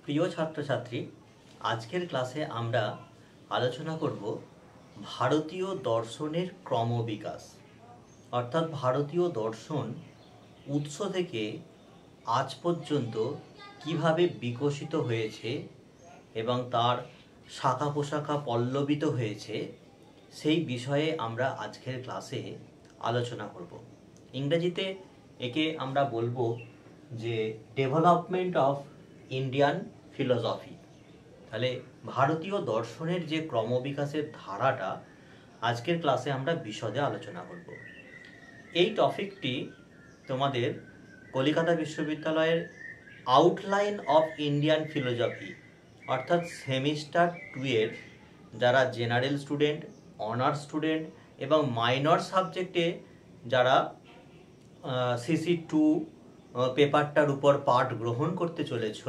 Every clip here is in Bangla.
প্রিয় ছাত্রছাত্রী, আজকের ক্লাসে আমরা আলোচনা করব ভারতীয় দর্শনের ক্রমবিকাশ। অর্থাৎ ভারতীয় দর্শন উৎস থেকে আজ পর্যন্ত কিভাবে বিকশিত হয়েছে এবং তার শাখা প্রশাখা পল্লবিত হয়েছে, সেই বিষয়ে আমরা আজকের ক্লাসে আলোচনা করব। ইংরেজিতে একে আমরা বলবো যে ডেভেলপমেন্ট অফ ইন্ডিয়ান ফিলোসফি। তাহলে ভারতীয় দর্শনের যে ক্রমবিকাশের ধারাটা আজকের ক্লাসে আমরা বিশদে আলোচনা করব। এই টপিকটি তোমাদের কলিকাতা বিশ্ববিদ্যালয়ের আউটলাইন অফ ইন্ডিয়ান ফিলোসফি অর্থাৎ সেমিস্টার 2 এর যারা জেনারেল স্টুডেন্ট, অনার্স স্টুডেন্ট এবং মাইনর সাবজেক্টে যারা CC2 পেপারটার উপর পাঠ গ্রহণ করতে চলেছ,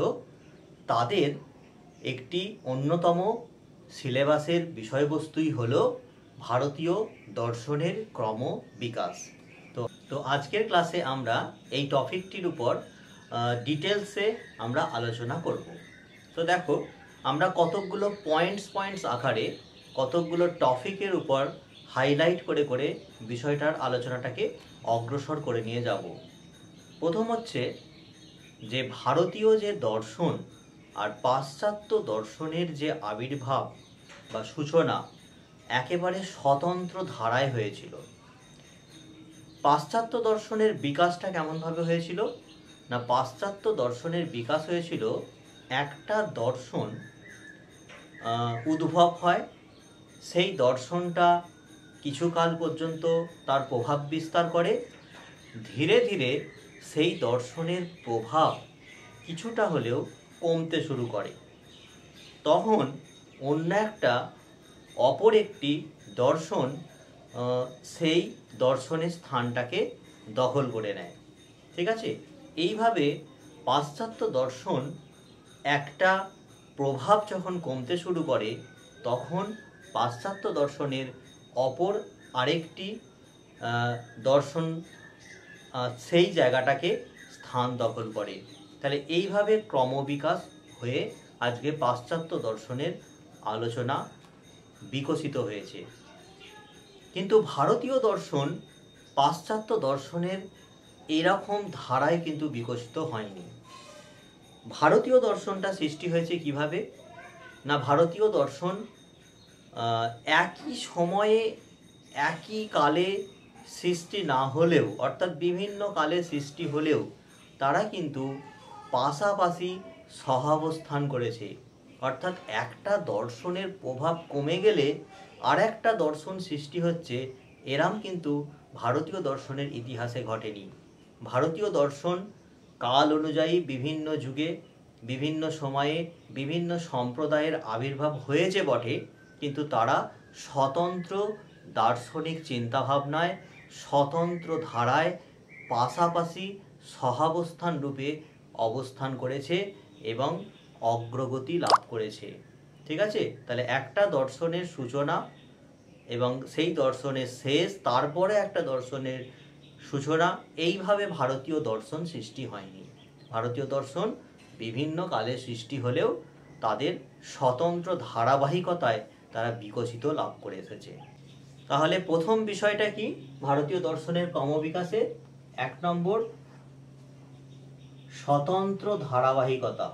তাদের একটি অন্যতম সিলেবাসের বিষয়বস্তুই হলো ভারতীয় দর্শনের ক্রমবিকাশ। তো আজকের ক্লাসে আমরা এই টপিকটির উপর ডিটেলসে আমরা আলোচনা করব। তো দেখো, আমরা কতকগুলো পয়েন্টস আকারে কতকগুলো টপিকের উপর হাইলাইট করে করে বিষয়টার আলোচনাটাকে অগ্রসর করে নিয়ে যাব। প্রথম হচ্ছে যে ভারতীয় যে দর্শন আর পাশ্চাত্য দর্শনের যে আবির্ভাব বা সূচনা একেবারে স্বতন্ত্র ধারায় হয়েছিল। পাশ্চাত্য দর্শনের বিকাশটা কেমনভাবে হয়েছিল না, পাশ্চাত্য দর্শনের বিকাশ হয়েছিল একটা দর্শন উদ্ভব হয়, সেই দর্শনটা কিছুকাল পর্যন্ত তার প্রভাব বিস্তার করে, ধীরে ধীরে সেই দর্শনের প্রভাব কিছুটা হলেও কমতে শুরু করে। তখন অন্য একটা অপর একটি দর্শন সেই দর্শনের স্থানটাকে দখল করে নেয়। ঠিক আছে, এইভাবে পাশ্চাত্য দর্শন একটা প্রভাব যখন কমতে শুরু করে, তখন পাশ্চাত্য দর্শনের অপর আরেকটি দর্শন সেই জায়গাটাকে স্থান দখল করে। তাহলে এইভাবে ক্রমবিকাশ হয়ে আজকে পাশ্চাত্য দর্শনের আলোচনা বিকশিত হয়েছে। কিন্তু ভারতীয় দর্শন পাশ্চাত্য দর্শনের এরকম ধারায় কিন্তু বিকশিত হয়নি। ভারতীয় দর্শনটা সৃষ্টি হয়েছে কিভাবে না, ভারতীয় দর্শন একই সময়ে একই কালে সৃষ্টি না হলেও, অর্থাৎ বিভিন্ন কালে সৃষ্টি হলেও তারা কিন্তু পাশাপাশি সহাবস্থান করেছে। অর্থাৎ একটা দর্শনের প্রভাব কমে গেলে আর একটা দর্শন সৃষ্টি হচ্ছে, এরম কিন্তু ভারতীয় দর্শনের ইতিহাসে ঘটেনি। ভারতীয় দর্শন কাল অনুযায়ী বিভিন্ন যুগে বিভিন্ন সময়ে বিভিন্ন সম্প্রদায়ের আবির্ভাব হয়েছে বটে, কিন্তু তারা স্বতন্ত্র দার্শনিক চিন্তাভাবনায় স্বতন্ত্র ধারায় পাশাপাশি সহাবস্থান রূপে অবস্থান করেছে এবং অগ্রগতি লাভ করেছে। ঠিক আছে, তাহলে একটা দর্শনের সূচনা এবং সেই দর্শনের শেষ, তারপরে একটা দর্শনের সূচনা, এইভাবে ভারতীয় দর্শন সৃষ্টি হয়নি। ভারতীয় দর্শন বিভিন্ন কালে সৃষ্টি হলেও তাদের স্বতন্ত্র ধারাবাহিকতায় তারা বিকশিত লাভ করে এসেছে। তাহলে প্রথম বিষয়টা কি ভারতীয় দর্শনের ক্রমবিকাশে? 1 নম্বর, স্বতন্ত্র ধারাবাহিকতা।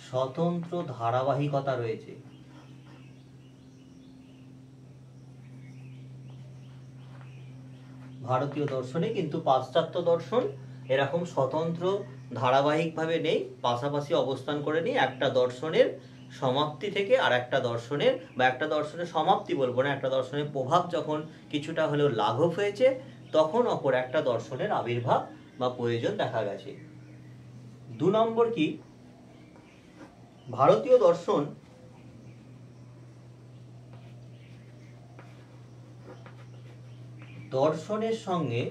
স্বতন্ত্র ধারাবাহিকতা রয়েছে। ভারতীয় দর্শনে কিন্তু পাশ্চাত্য দর্শন এরকম স্বতন্ত্র ধারাবাহিকভাবে নেই, পাশাপাশি অবস্থান করে নেই। একটা দর্শনের সমাপ্তি থেকে আর একটা দর্শনের, বা একটা দর্শনের সমাপ্তি বলবো না, একটা দর্শনের প্রভাব যখন কিছুটা হলেও লাঘব হয়েছে, তখন অপর একটা দর্শনের আবির্ভাব বা প্রয়োজন দেখা গেছে। 2 নম্বর কি, ভারতীয় দর্শন দর্শনের সঙ্গে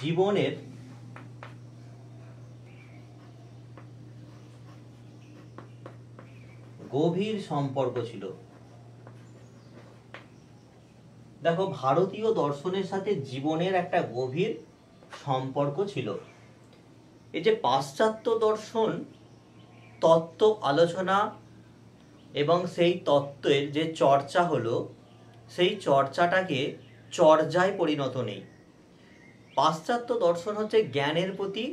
জীবনের গভীর সম্পর্ক ছিল। দেখো, ভারতীয় দর্শনের সাথে জীবনের একটা গভীর সম্পর্ক ছিল। এই যে পাশ্চাত্য দর্শন তত্ত্ব আলোচনা এবং সেই তত্ত্বের যে চর্চা হলো, সেই চর্চাটাকে চর্যায় পরিণত নেই। পাশ্চাত্য দর্শন হচ্ছে জ্ঞানের প্রতি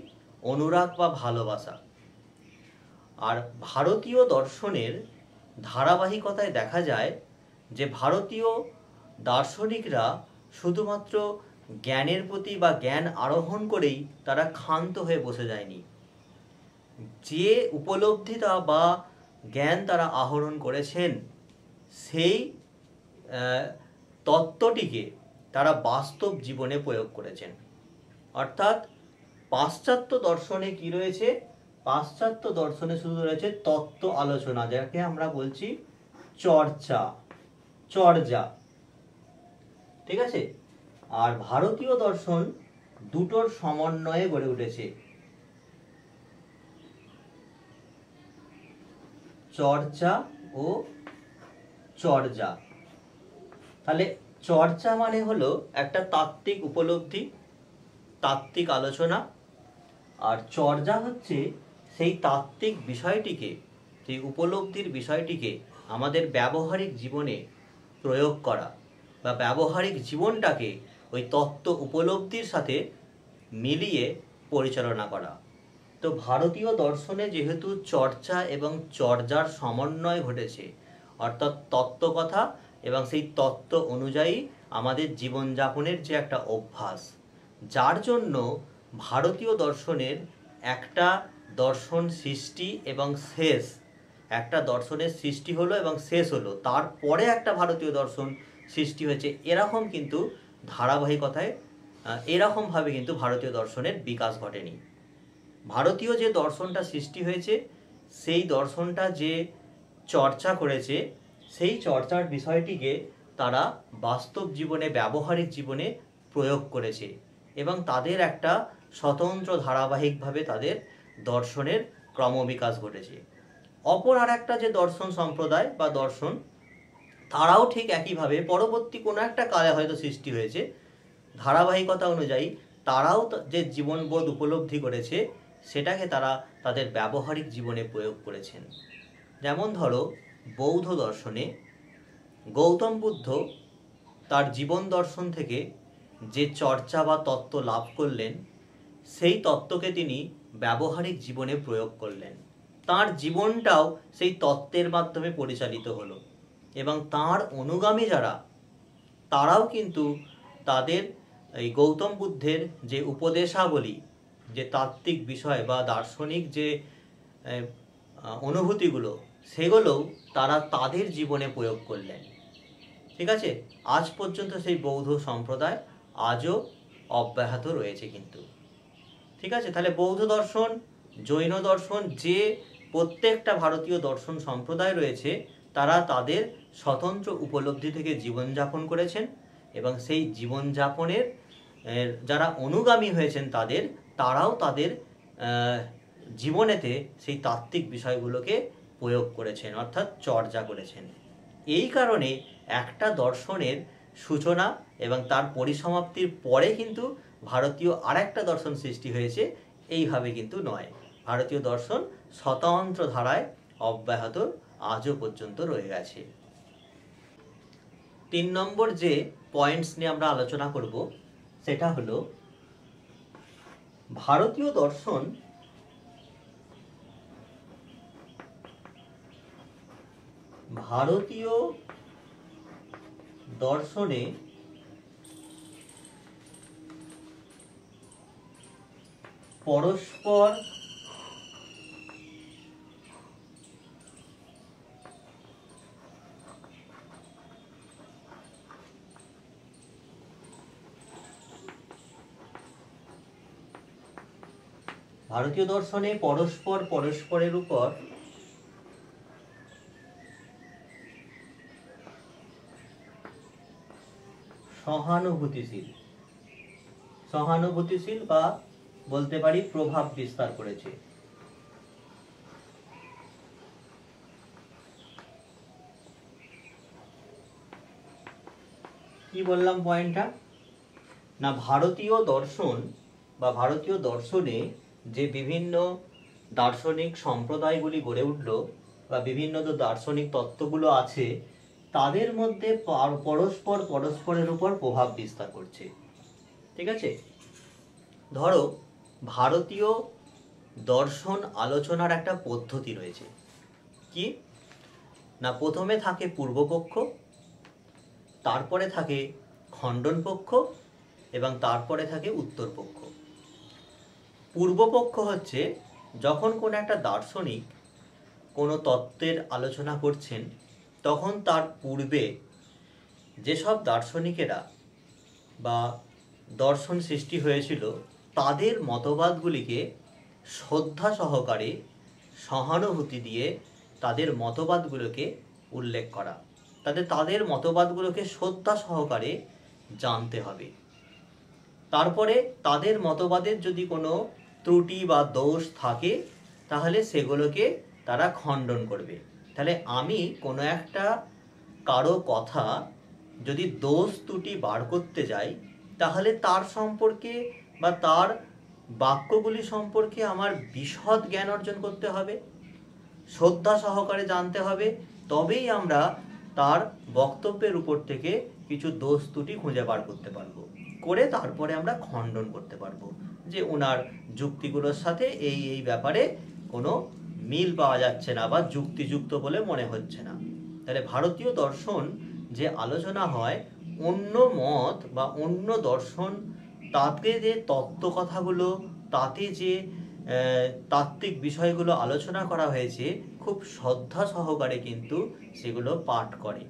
অনুরাগ বা ভালোবাসা। আর ভারতীয় দর্শনের ধারাবাহিকতায় দেখা যায় যে ভারতীয় দার্শনিকরা শুধুমাত্র জ্ঞানের প্রতি বা জ্ঞান আরোহণ করেই তারা ক্ষান্ত হয়ে বসে যায়নি। যে উপলব্ধিতা বা জ্ঞান তারা আহরণ করেছেন, সেই তত্ত্বটিকে তারা বাস্তব জীবনে প্রয়োগ করেছেন। অর্থাৎ পাশ্চাত্য দর্শনে কি রয়েছে? পাশ্চাত্য দর্শনে শুধু রয়েছে তত্ত্ব আলোচনা, যাকে আমরা বলছি চর্যা। ঠিক আছে? আর ভারতীয় দর্শন দুটোর সমন্বয়ে গড়ে উঠেছে, চর্চা ও চর্যা। তাহলে চর্চা মানে হলো একটা তাত্ত্বিক উপলব্ধি, তাত্ত্বিক আলোচনা, আর চর্যা হচ্ছে সেই তাত্ত্বিক বিষয়টিকে, সেই উপলব্ধির বিষয়টিকে আমাদের ব্যবহারিক জীবনে প্রয়োগ করা বা ব্যবহারিক জীবনটাকে ওই তত্ত্ব উপলব্ধির সাথে মিলিয়ে পরিচালনা করা। তো ভারতীয় দর্শনে যেহেতু চর্চা এবং চর্যার সমন্বয় ঘটেছে, অর্থাৎ তত্ত্বকথা এবং সেই তত্ত্ব অনুযায়ী আমাদের জীবনযাপনের যে একটা অভ্যাস, যার জন্য ভারতীয় দর্শনের একটা দর্শন সৃষ্টি এবং শেষ, একটা দর্শনের সৃষ্টি হলো এবং শেষ হলো, তারপরে একটা ভারতীয় দর্শন সৃষ্টি হয়েছে, এরকম কিন্তু ধারাবাহিকতায় এরকমভাবে কিন্তু ভারতীয় দর্শনের বিকাশ ঘটেনি। ভারতীয় যে দর্শনটা সৃষ্টি হয়েছে, সেই দর্শনটা যে চর্চা করেছে, সেই চর্চার বিষয়টিকে তারা বাস্তব জীবনে, ব্যবহারিক জীবনে প্রয়োগ করেছে এবং তাদের একটা স্বতন্ত্র ধারাবাহিকভাবে তাদের দর্শনের ক্রমবিকাশ ঘটেছে। অপর আর একটা যে দর্শন সম্প্রদায় বা দর্শন, তারাও ঠিক একইভাবে পরবর্তী কোনো একটা কালে হয়তো সৃষ্টি হয়েছে, ধারাবাহিকতা অনুযায়ী তারাও যে জীবনবোধ উপলব্ধি করেছে, সেটাকে তারা তাদের ব্যবহারিক জীবনে প্রয়োগ করেছেন। যেমন ধরো, বৌদ্ধ দর্শনে গৌতম বুদ্ধ তার জীবন দর্শন থেকে যে চর্চা বা তত্ত্ব লাভ করলেন, সেই তত্ত্বকে তিনি ব্যবহারিক জীবনে প্রয়োগ করলেন। তার জীবনটাও সেই তত্ত্বের মাধ্যমে পরিচালিত হলো এবং তার অনুগামী যারা, তারাও কিন্তু তাদের এই গৌতম বুদ্ধের যে উপদেশাবলী, যে তাত্ত্বিক বিষয় বা দার্শনিক যে অনুভূতিগুলো, সেগুলোও তারা তাদের জীবনে প্রয়োগ করলেন। ঠিক আছে? আজ পর্যন্ত সেই বৌদ্ধ সম্প্রদায় আজও অব্যাহত রয়েছে কিন্তু। ঠিক আছে? তাহলে বৌদ্ধ দর্শন, জৈন দর্শন, যে প্রত্যেকটা ভারতীয় দর্শন সম্প্রদায় রয়েছে, তারা তাদের স্বতন্ত্র উপলব্ধি থেকে জীবনযাপন করেছেন এবং সেই জীবনযাপনের যারা অনুগামী হয়েছেন তারাও তাদের জীবনেতে সেই তাত্ত্বিক বিষয়গুলোকে প্রয়োগ করেছেন, অর্থাৎ চর্চা করেছেন। এই কারণে একটা দর্শনের সূচনা এবং তার পরিসমাপ্তির পরে কিন্তু ভারতীয় আরেকটা দর্শন সৃষ্টি হয়েছে, এইভাবে কিন্তু নয়। ভারতীয় দর্শন স্বতন্ত্র ধারায় অব্যাহত আজও পর্যন্ত রয়ে গেছে। 3 নম্বর যে পয়েন্টস নিয়ে আমরা আলোচনা করব, সেটা হলো ভারতীয় দর্শনে পরস্পর পরস্পরের উপর সহানুভূতিশীল বা বলতে পারি প্রভাব বিস্তার করেছে। কি বললাম পয়েন্টটা, না ভারতীয় দর্শন বা ভারতীয় দর্শনে যে বিভিন্ন দার্শনিক সম্প্রদায়গুলি গড়ে উঠল বা বিভিন্ন যে দার্শনিক তত্ত্বগুলো আছে তাদের মধ্যে পরস্পরের উপর প্রভাব বিস্তার করছে। ঠিক আছে, ধরো ভারতীয় দর্শন আলোচনার একটা পদ্ধতি রয়েছে। কি না, প্রথমে থাকে পূর্বপক্ষ, তারপরে থাকে খণ্ডন পক্ষ এবং তারপরে থাকে উত্তর পক্ষ। পূর্বপক্ষ হচ্ছে যখন কোনো একটা দার্শনিক কোনো তত্ত্বের আলোচনা করছেন তখন তার পূর্বে যেসব দার্শনিকেরা বা দর্শন সৃষ্টি হয়েছিল তাদের মতবাদগুলিকে শ্রদ্ধা সহকারে সহানুভূতি দিয়ে তাদের মতবাদগুলোকে উল্লেখ করা, তাদের মতবাদগুলোকে শ্রদ্ধা সহকারে জানতে হবে। তারপরে তাদের মতবাদের যদি কোনো ত্রুটি বা দোষ থাকে তাহলে সেগুলোকে তারা খণ্ডন করবে। তাহলে আমি কোনো একটা কারো কথা যদি দোষ ত্রুটি বার করতে যাই তাহলে তার সম্পর্কে বা তার বাক্যগুলি সম্পর্কে আমার বিশদ জ্ঞান অর্জন করতে হবে, শ্রদ্ধা সহকারে জানতে হবে, তবেই আমরা তার বক্তব্যের উপর থেকে কিছু দোষ ত্রুটি খুঁজে বার করতে পারবো, করে তারপরে আমরা খণ্ডন করতে পারবো যে ওনার যুক্তিগুলোর সাথে এই ব্যাপারে কোনো মিল পাওয়া যাচ্ছে না বা যুক্তিযুক্ত বলে মনে হচ্ছে না। তাহলে ভারতীয় দর্শন যে আলোচনা হয়, অন্য মত বা অন্য দর্শন তাতে যে তত্ত্ব কথাগুলো, তাতে যে তাত্ত্বিক বিষয়গুলো আলোচনা করা হয়েছে খুব শ্রদ্ধা সহকারে কিন্তু সেগুলো পাঠ করে।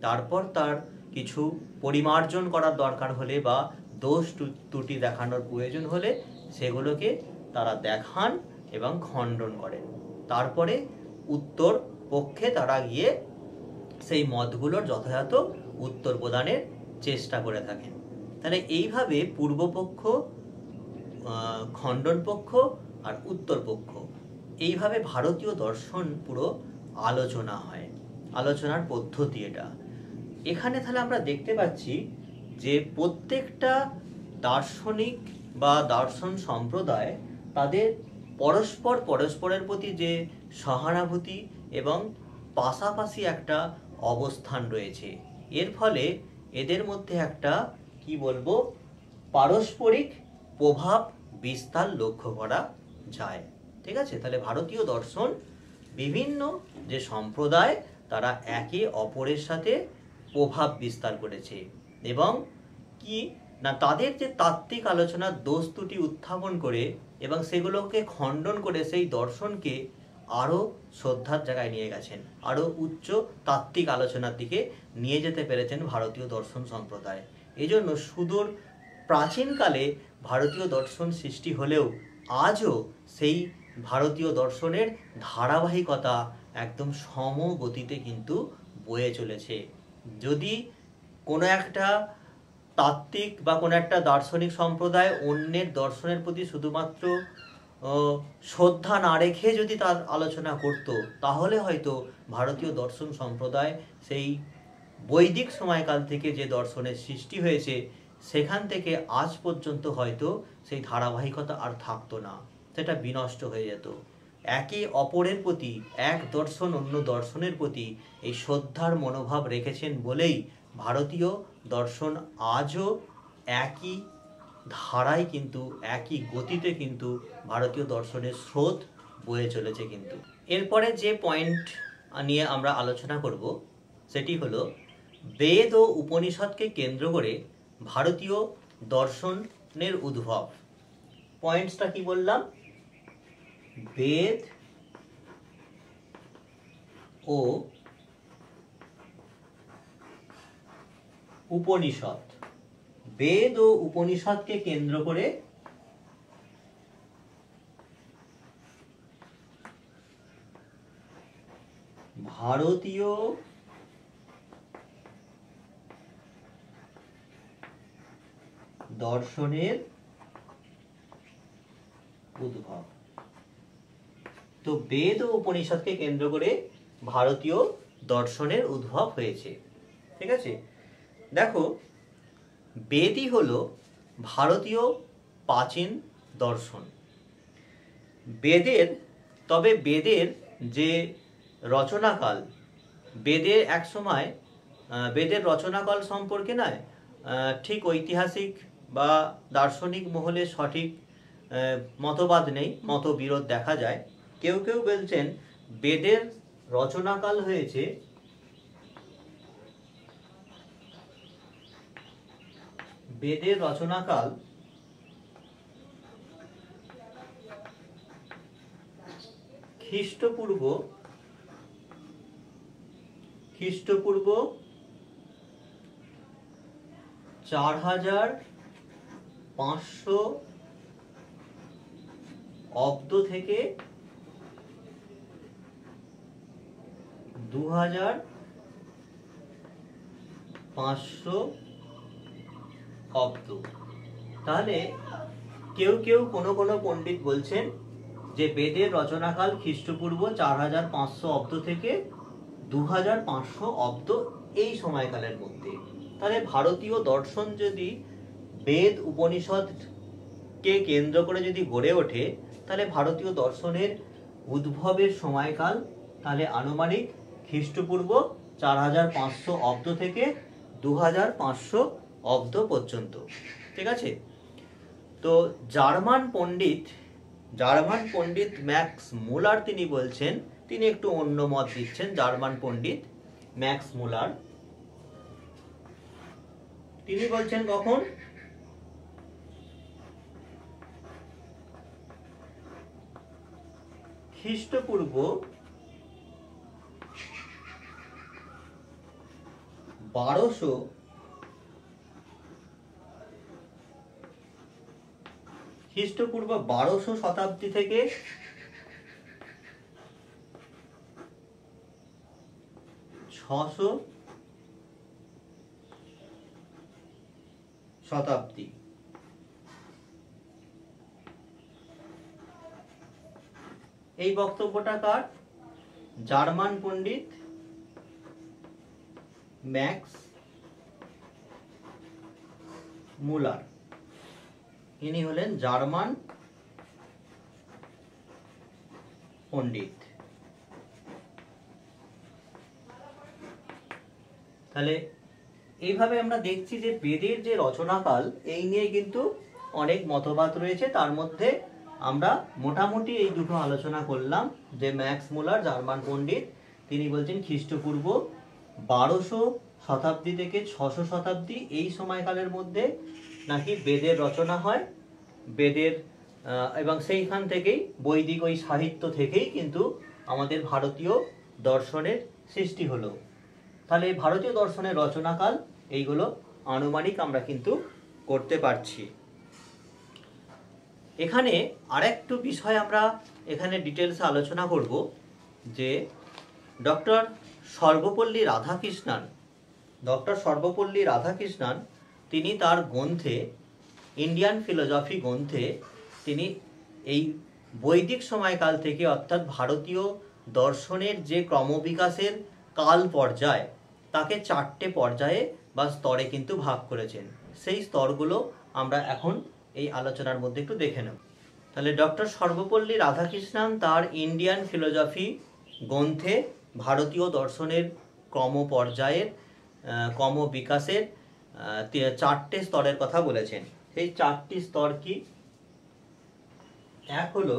তারপর তার কিছু পরিমার্জন করার দরকার হলে বা দোষ ত্রুটি দেখানোর প্রয়োজন হলে সেগুলোকে তারা দেখান এবং খণ্ডন করেন। তারপরে উত্তর পক্ষে তারা গিয়ে সেই মতগুলোর যথাযথ উত্তর প্রদানের চেষ্টা করে থাকেন। তাহলে এইভাবে পূর্বপক্ষ, খণ্ডন পক্ষ আর উত্তর পক্ষ, এইভাবে ভারতীয় দর্শন পুরো আলোচনা হয়, আলোচনার পদ্ধতি এটা। এখানে তাহলে আমরা দেখতে পাচ্ছি যে প্রত্যেকটা দার্শনিক বা দর্শন সম্প্রদায় তাদের পরস্পরের প্রতি যে সহানুভূতি এবং পাশাপাশি একটা অবস্থান রয়েছে, এর ফলে এদের মধ্যে একটা কি বলবো পারস্পরিক প্রভাব বিস্তার লক্ষ্য করা যায়। ঠিক আছে, তাহলে ভারতীয় দর্শন বিভিন্ন যে সম্প্রদায় তারা একে অপরের সাথে প্রভাব বিস্তার করেছে এবং কি না তাদের যে তাত্ত্বিক আলোচনার দোষ ত্রুটি উত্থাপন করে এবং সেগুলোকে খণ্ডন করে সেই দর্শনকে আরও শ্রদ্ধার জায়গায় নিয়ে গেছেন, আরও উচ্চ তাত্ত্বিক আলোচনার দিকে নিয়ে যেতে পেরেছেন ভারতীয় দর্শন সম্প্রদায়। এই জন্য সুদূর প্রাচীনকালে ভারতীয় দর্শন সৃষ্টি হলেও আজও সেই ভারতীয় দর্শনের ধারাবাহিকতা একদম সমগতিতে কিন্তু বয়ে চলেছে। যদি কোনো একটা তাত্ত্বিক বা কোনো একটা দার্শনিক সম্প্রদায় অন্যের দর্শনের প্রতি শুধুমাত্র শ্রদ্ধা না রেখে যদি তার আলোচনা করত তাহলে হয়তো ভারতীয় দর্শন সম্প্রদায় সেই বৈদিক সময়কাল থেকে যে দর্শনের সৃষ্টি হয়েছে সেখান থেকে আজ পর্যন্ত হয়তো সেই ধারাবাহিকতা আর থাকতো না, সেটা বিনষ্ট হয়ে যেত। একে অপরের প্রতি, এক দর্শন অন্য দর্শনের প্রতি এই শ্রদ্ধার মনোভাব রেখেছেন বলেই ভারতীয় দর্শন আজও একই ধারায় কিন্তু একই গতিতে কিন্তু ভারতীয় দর্শনের স্রোত বয়ে চলেছে। কিন্তু এরপরে যে পয়েন্ট নিয়ে আমরা আলোচনা করব সেটি হলো বেদ ও উপনিষদকে কেন্দ্র করে ভারতীয় দর্শনের উদ্ভব। পয়েন্টসটা কি বললাম, বেদ ও উপনিষদ, বেদ ও উপনিষদকে কেন্দ্র করে ভারতীয় দর্শনের উদ্ভব। তো বেদ ও উপনিষদকে কেন্দ্র করে ভারতীয় দর্শনের উদ্ভব হয়েছে। ঠিক আছে, দেখো বেদই হলো ভারতীয় প্রাচীন দর্শন। বেদের যে রচনাকাল, বেদের এক সময় বেদের রচনাকাল সম্পর্কে নয় ঠিক ঐতিহাসিক বা দার্শনিক মহলে সঠিক মতবাদ নেই, মতবিরোধ দেখা যায়। কেউ কেউ বলছেন বেদের রচনাকাল হয়েছে খ্রিস্টপূর্ব 4500 অব্দ থেকে 2500 অব্দ। তাহলে কেউ কেউ কোনো পণ্ডিত বলছেন যে বেদের রচনাকাল খ্রিস্টপূর্ব 4500 অব্দ থেকে 2500 অব্দ, এই সময়কালের মধ্যে। তাহলে ভারতীয় দর্শন যদি বেদ উপনিষদকে কেন্দ্র করে যদি গড়ে ওঠে, তাহলে ভারতীয় দর্শনের উদ্ভবের সময়কাল তাহলে আনুমানিক খ্রিস্টপূর্ব 4500 অব্দ থেকে 2500 অব্দ পর্যন্ত। ঠিক আছে? তো জার্মান পণ্ডিত ম্যাক্স মুলার তিনি বলছেন, তিনি একটু অন্য মত দিচ্ছেন। জার্মান পণ্ডিত ম্যাক্স মুলার তিনি বলছেন কখন? খ্রিস্টপূর্ব 1200 শতাব্দী থেকে 600 শতাব্দী। এই বক্তব্যটা কার? জার্মান পণ্ডিত ম্যাক্স মুলার। ইনি হলেন জার্মান পণ্ডিত। তাহলে এইভাবে আমরা দেখছি যে বেদের যে রচনাকাল, এই নিয়ে কিন্তু অনেক মতবাদ রয়েছে। তার মধ্যে আমরা মোটামুটি এই দুটো আলোচনা করলাম, যে ম্যাক্স মুলার জার্মান পণ্ডিত তিনি বলছেন খ্রিস্টপূর্ব 1200 শতাব্দী থেকে 600 শতাব্দী, এই সময়কালের মধ্যে নাকি বেদের রচনা হয়। বেদের এবং সেইখান থেকেই বৈদিক ওই সাহিত্য থেকেই কিন্তু আমাদের ভারতীয় দর্শনের সৃষ্টি হলো। তাহলে ভারতীয় দর্শনের রচনাকাল এইগুলো আনুমানিক আমরা কিন্তু করতে পারছি। এখানে আরেকটু বিষয় আমরা এখানে ডিটেলসে আলোচনা করব, যে ডক্টর সর্বপল্লী রাধাকৃষ্ণান তিনি তার গ্রন্থে, ইন্ডিয়ান ফিলোসফি গ্রন্থে, তিনি এই বৈদিক সময়কাল থেকে অর্থাৎ ভারতীয় দর্শনের যে ক্রমবিকাশের কাল পর্যায়, তাকে 4টে পর্যায়ে বা স্তরে কিন্তু ভাগ করেছেন। সেই স্তরগুলো আমরা এখন এই আলোচনার মধ্যে একটু দেখে নেব। তাহলে ডক্টর সর্বপল্লী রাধাকৃষ্ণান তার ইন্ডিয়ান ফিলোসফি গ্রন্থে ভারতীয় দর্শনের ক্রমপর্যায়ের ক্রমবিকাশের 4টে স্তরের কথা বলেছেন। সেই 4টি স্তর কি? এক হলো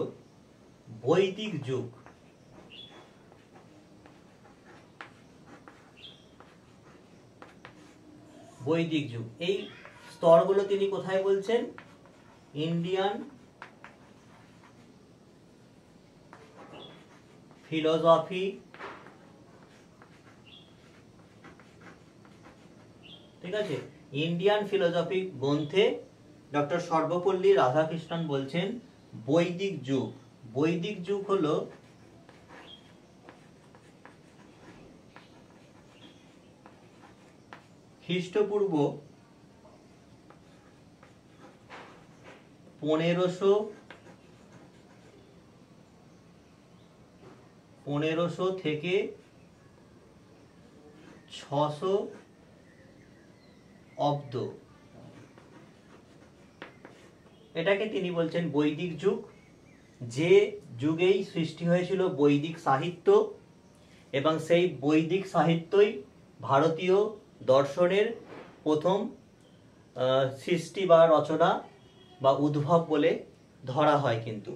বৈদিক যুগ। এই স্তরগুলো তিনি কোথায় বলছেন? ইন্ডিয়ান ফিলোসফি, ঠিক আছে, ইন্ডিয়ান ফিলোসফি গ্রন্থে ডক্টর সর্বপল্লী রাধাকৃষ্ণন বলছেন বৈদিক যুগ হলো খ্রিস্টপূর্ব 1500 থেকে 600 অব্দ, এটাকে তিনি বলছেন বৈদিক যুগ, যে যুগেই সৃষ্টি হয়েছিল বৈদিক সাহিত্য, এবং সেই বৈদিক সাহিত্যই ভারতীয় দর্শনের প্রথম সৃষ্টি বা রচনা বা উদ্ভব বলে ধরা হয়। কিন্তু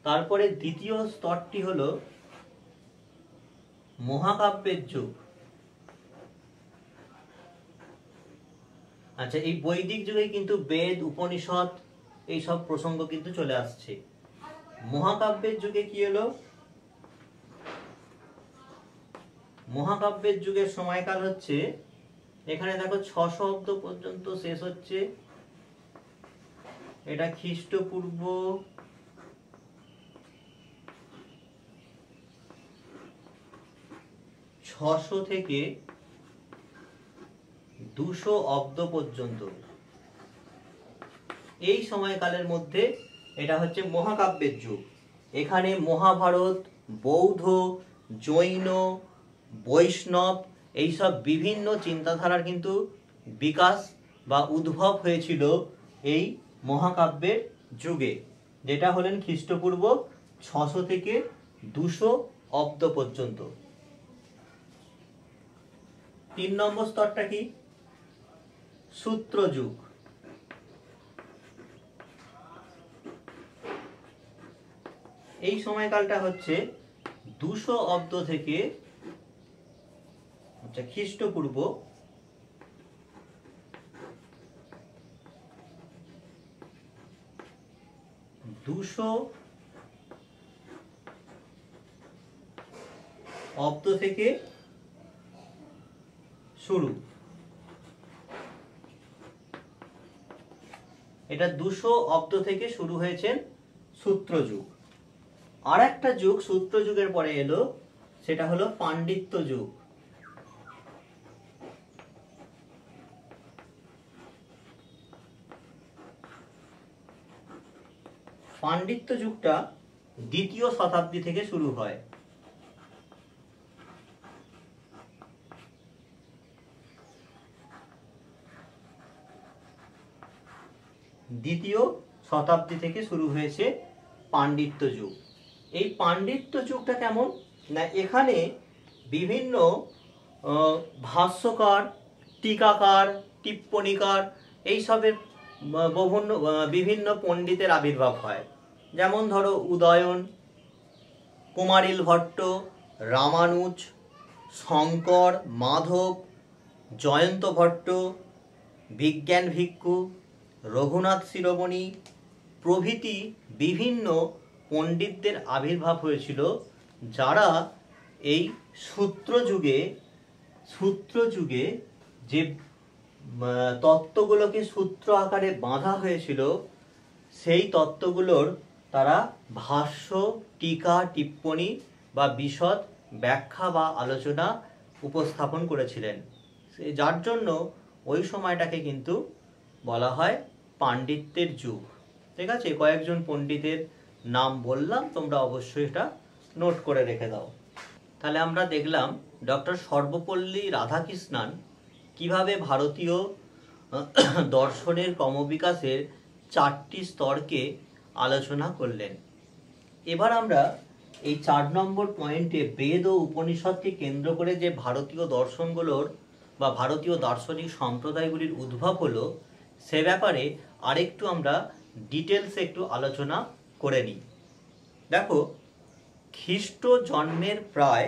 তারপরে দ্বিতীয় স্তরটি হলো মহাকাব্যের যুগ। আচ্ছা, এই বৈদিক যুগে কিন্তু বেদ, উপনিষদ এইসব প্রসঙ্গ কিন্তু চলে আসছে। মহাকাব্যের যুগে কি হলো? মহাকাব্যের যুগের সময়কাল হচ্ছে, এখানে দেখো 600 অব্দ পর্যন্ত শেষ হচ্ছে, এটা খ্রিস্টপূর্ব 600 থেকে 200 অব্দ পর্যন্ত, এই সময়কালের মধ্যে এটা হচ্ছে মহাকাব্যের যুগ। এখানে মহাভারত, বৌদ্ধ, জৈন, বৈষ্ণব এইসব বিভিন্ন চিন্তাধারার কিন্তু বিকাশ বা উদ্ভব হয়েছিল এই মহাকাব্যের যুগে, যেটা হলেন খ্রিস্টপূর্ব 600 থেকে 200 অব্দ পর্যন্ত। 3 নম্বর স্তরটা কি? সূত্র যুগ। এই সময়কালটা হচ্ছে 200 অব্দ থেকে খ্রিস্টপূর্ব 200 অব্দ থেকে শুরু। এটা 200 অব্দ থেকে শুরু হয়েছে সূত্র যুগ। আর একটা যুগ সূত্র যুগের পরে এলো, সেটা হলো পাণ্ডিত্য যুগ। পাণ্ডিত্য যুগটা 2য় শতাব্দী থেকে শুরু হয়। দ্বিতীয় শতাব্দী থেকে শুরু হয়েছে পাণ্ডিত্য যুগ। এই পাণ্ডিত্য যুগটা কেমন না, এখানে বিভিন্ন ভাষ্যকার, টিকাকার, টিপ্পণীকার এইসবের বিভিন্ন পণ্ডিতের আবির্ভাব হয়। যেমন ধরো উদয়ন, কুমারিল ভট্ট, রামানুজ, শঙ্কর, মাধব, জয়ন্ত ভট্ট, বিজ্ঞান ভিক্ষু, রঘুনাথ শিরোমণি প্রভৃতি বিভিন্ন পণ্ডিতদের আবির্ভাব হয়েছিল, যারা এই সূত্র যুগে যে তত্ত্বগুলোকে সূত্র আকারে বাঁধা হয়েছিল, সেই তত্ত্বগুলোর তারা ভাষ্য, টিকা, টিপ্পণী বা বিশদ ব্যাখ্যা বা আলোচনা উপস্থাপন করেছিলেন, যার জন্য ওই সময়টাকে কিন্তু বলা হয় পাণ্ডিত্যের যুগ। ঠিক আছে, কয়েকজন পণ্ডিতের নাম বললাম, তোমরা অবশ্যই এটা নোট করে রেখে দাও। তাহলে আমরা দেখলাম ডক্টর সর্বপল্লী রাধাকৃষ্ণন কিভাবে ভারতীয় দর্শনের ক্রমবিকাশের 4টি স্তরকে আলোচনা করলেন। এবার আমরা এই 4 নম্বর পয়েন্টে বেদ ও উপনিষদকে কেন্দ্র করে যে ভারতীয় দর্শনগুলোর বা ভারতীয় দার্শনিক সম্প্রদায়গুলির উদ্ভব হলো, সে ব্যাপারে আরেকটু আমরা ডিটেলসে একটু আলোচনা করে নিই। দেখো, খ্রিস্ট জন্মের প্রায়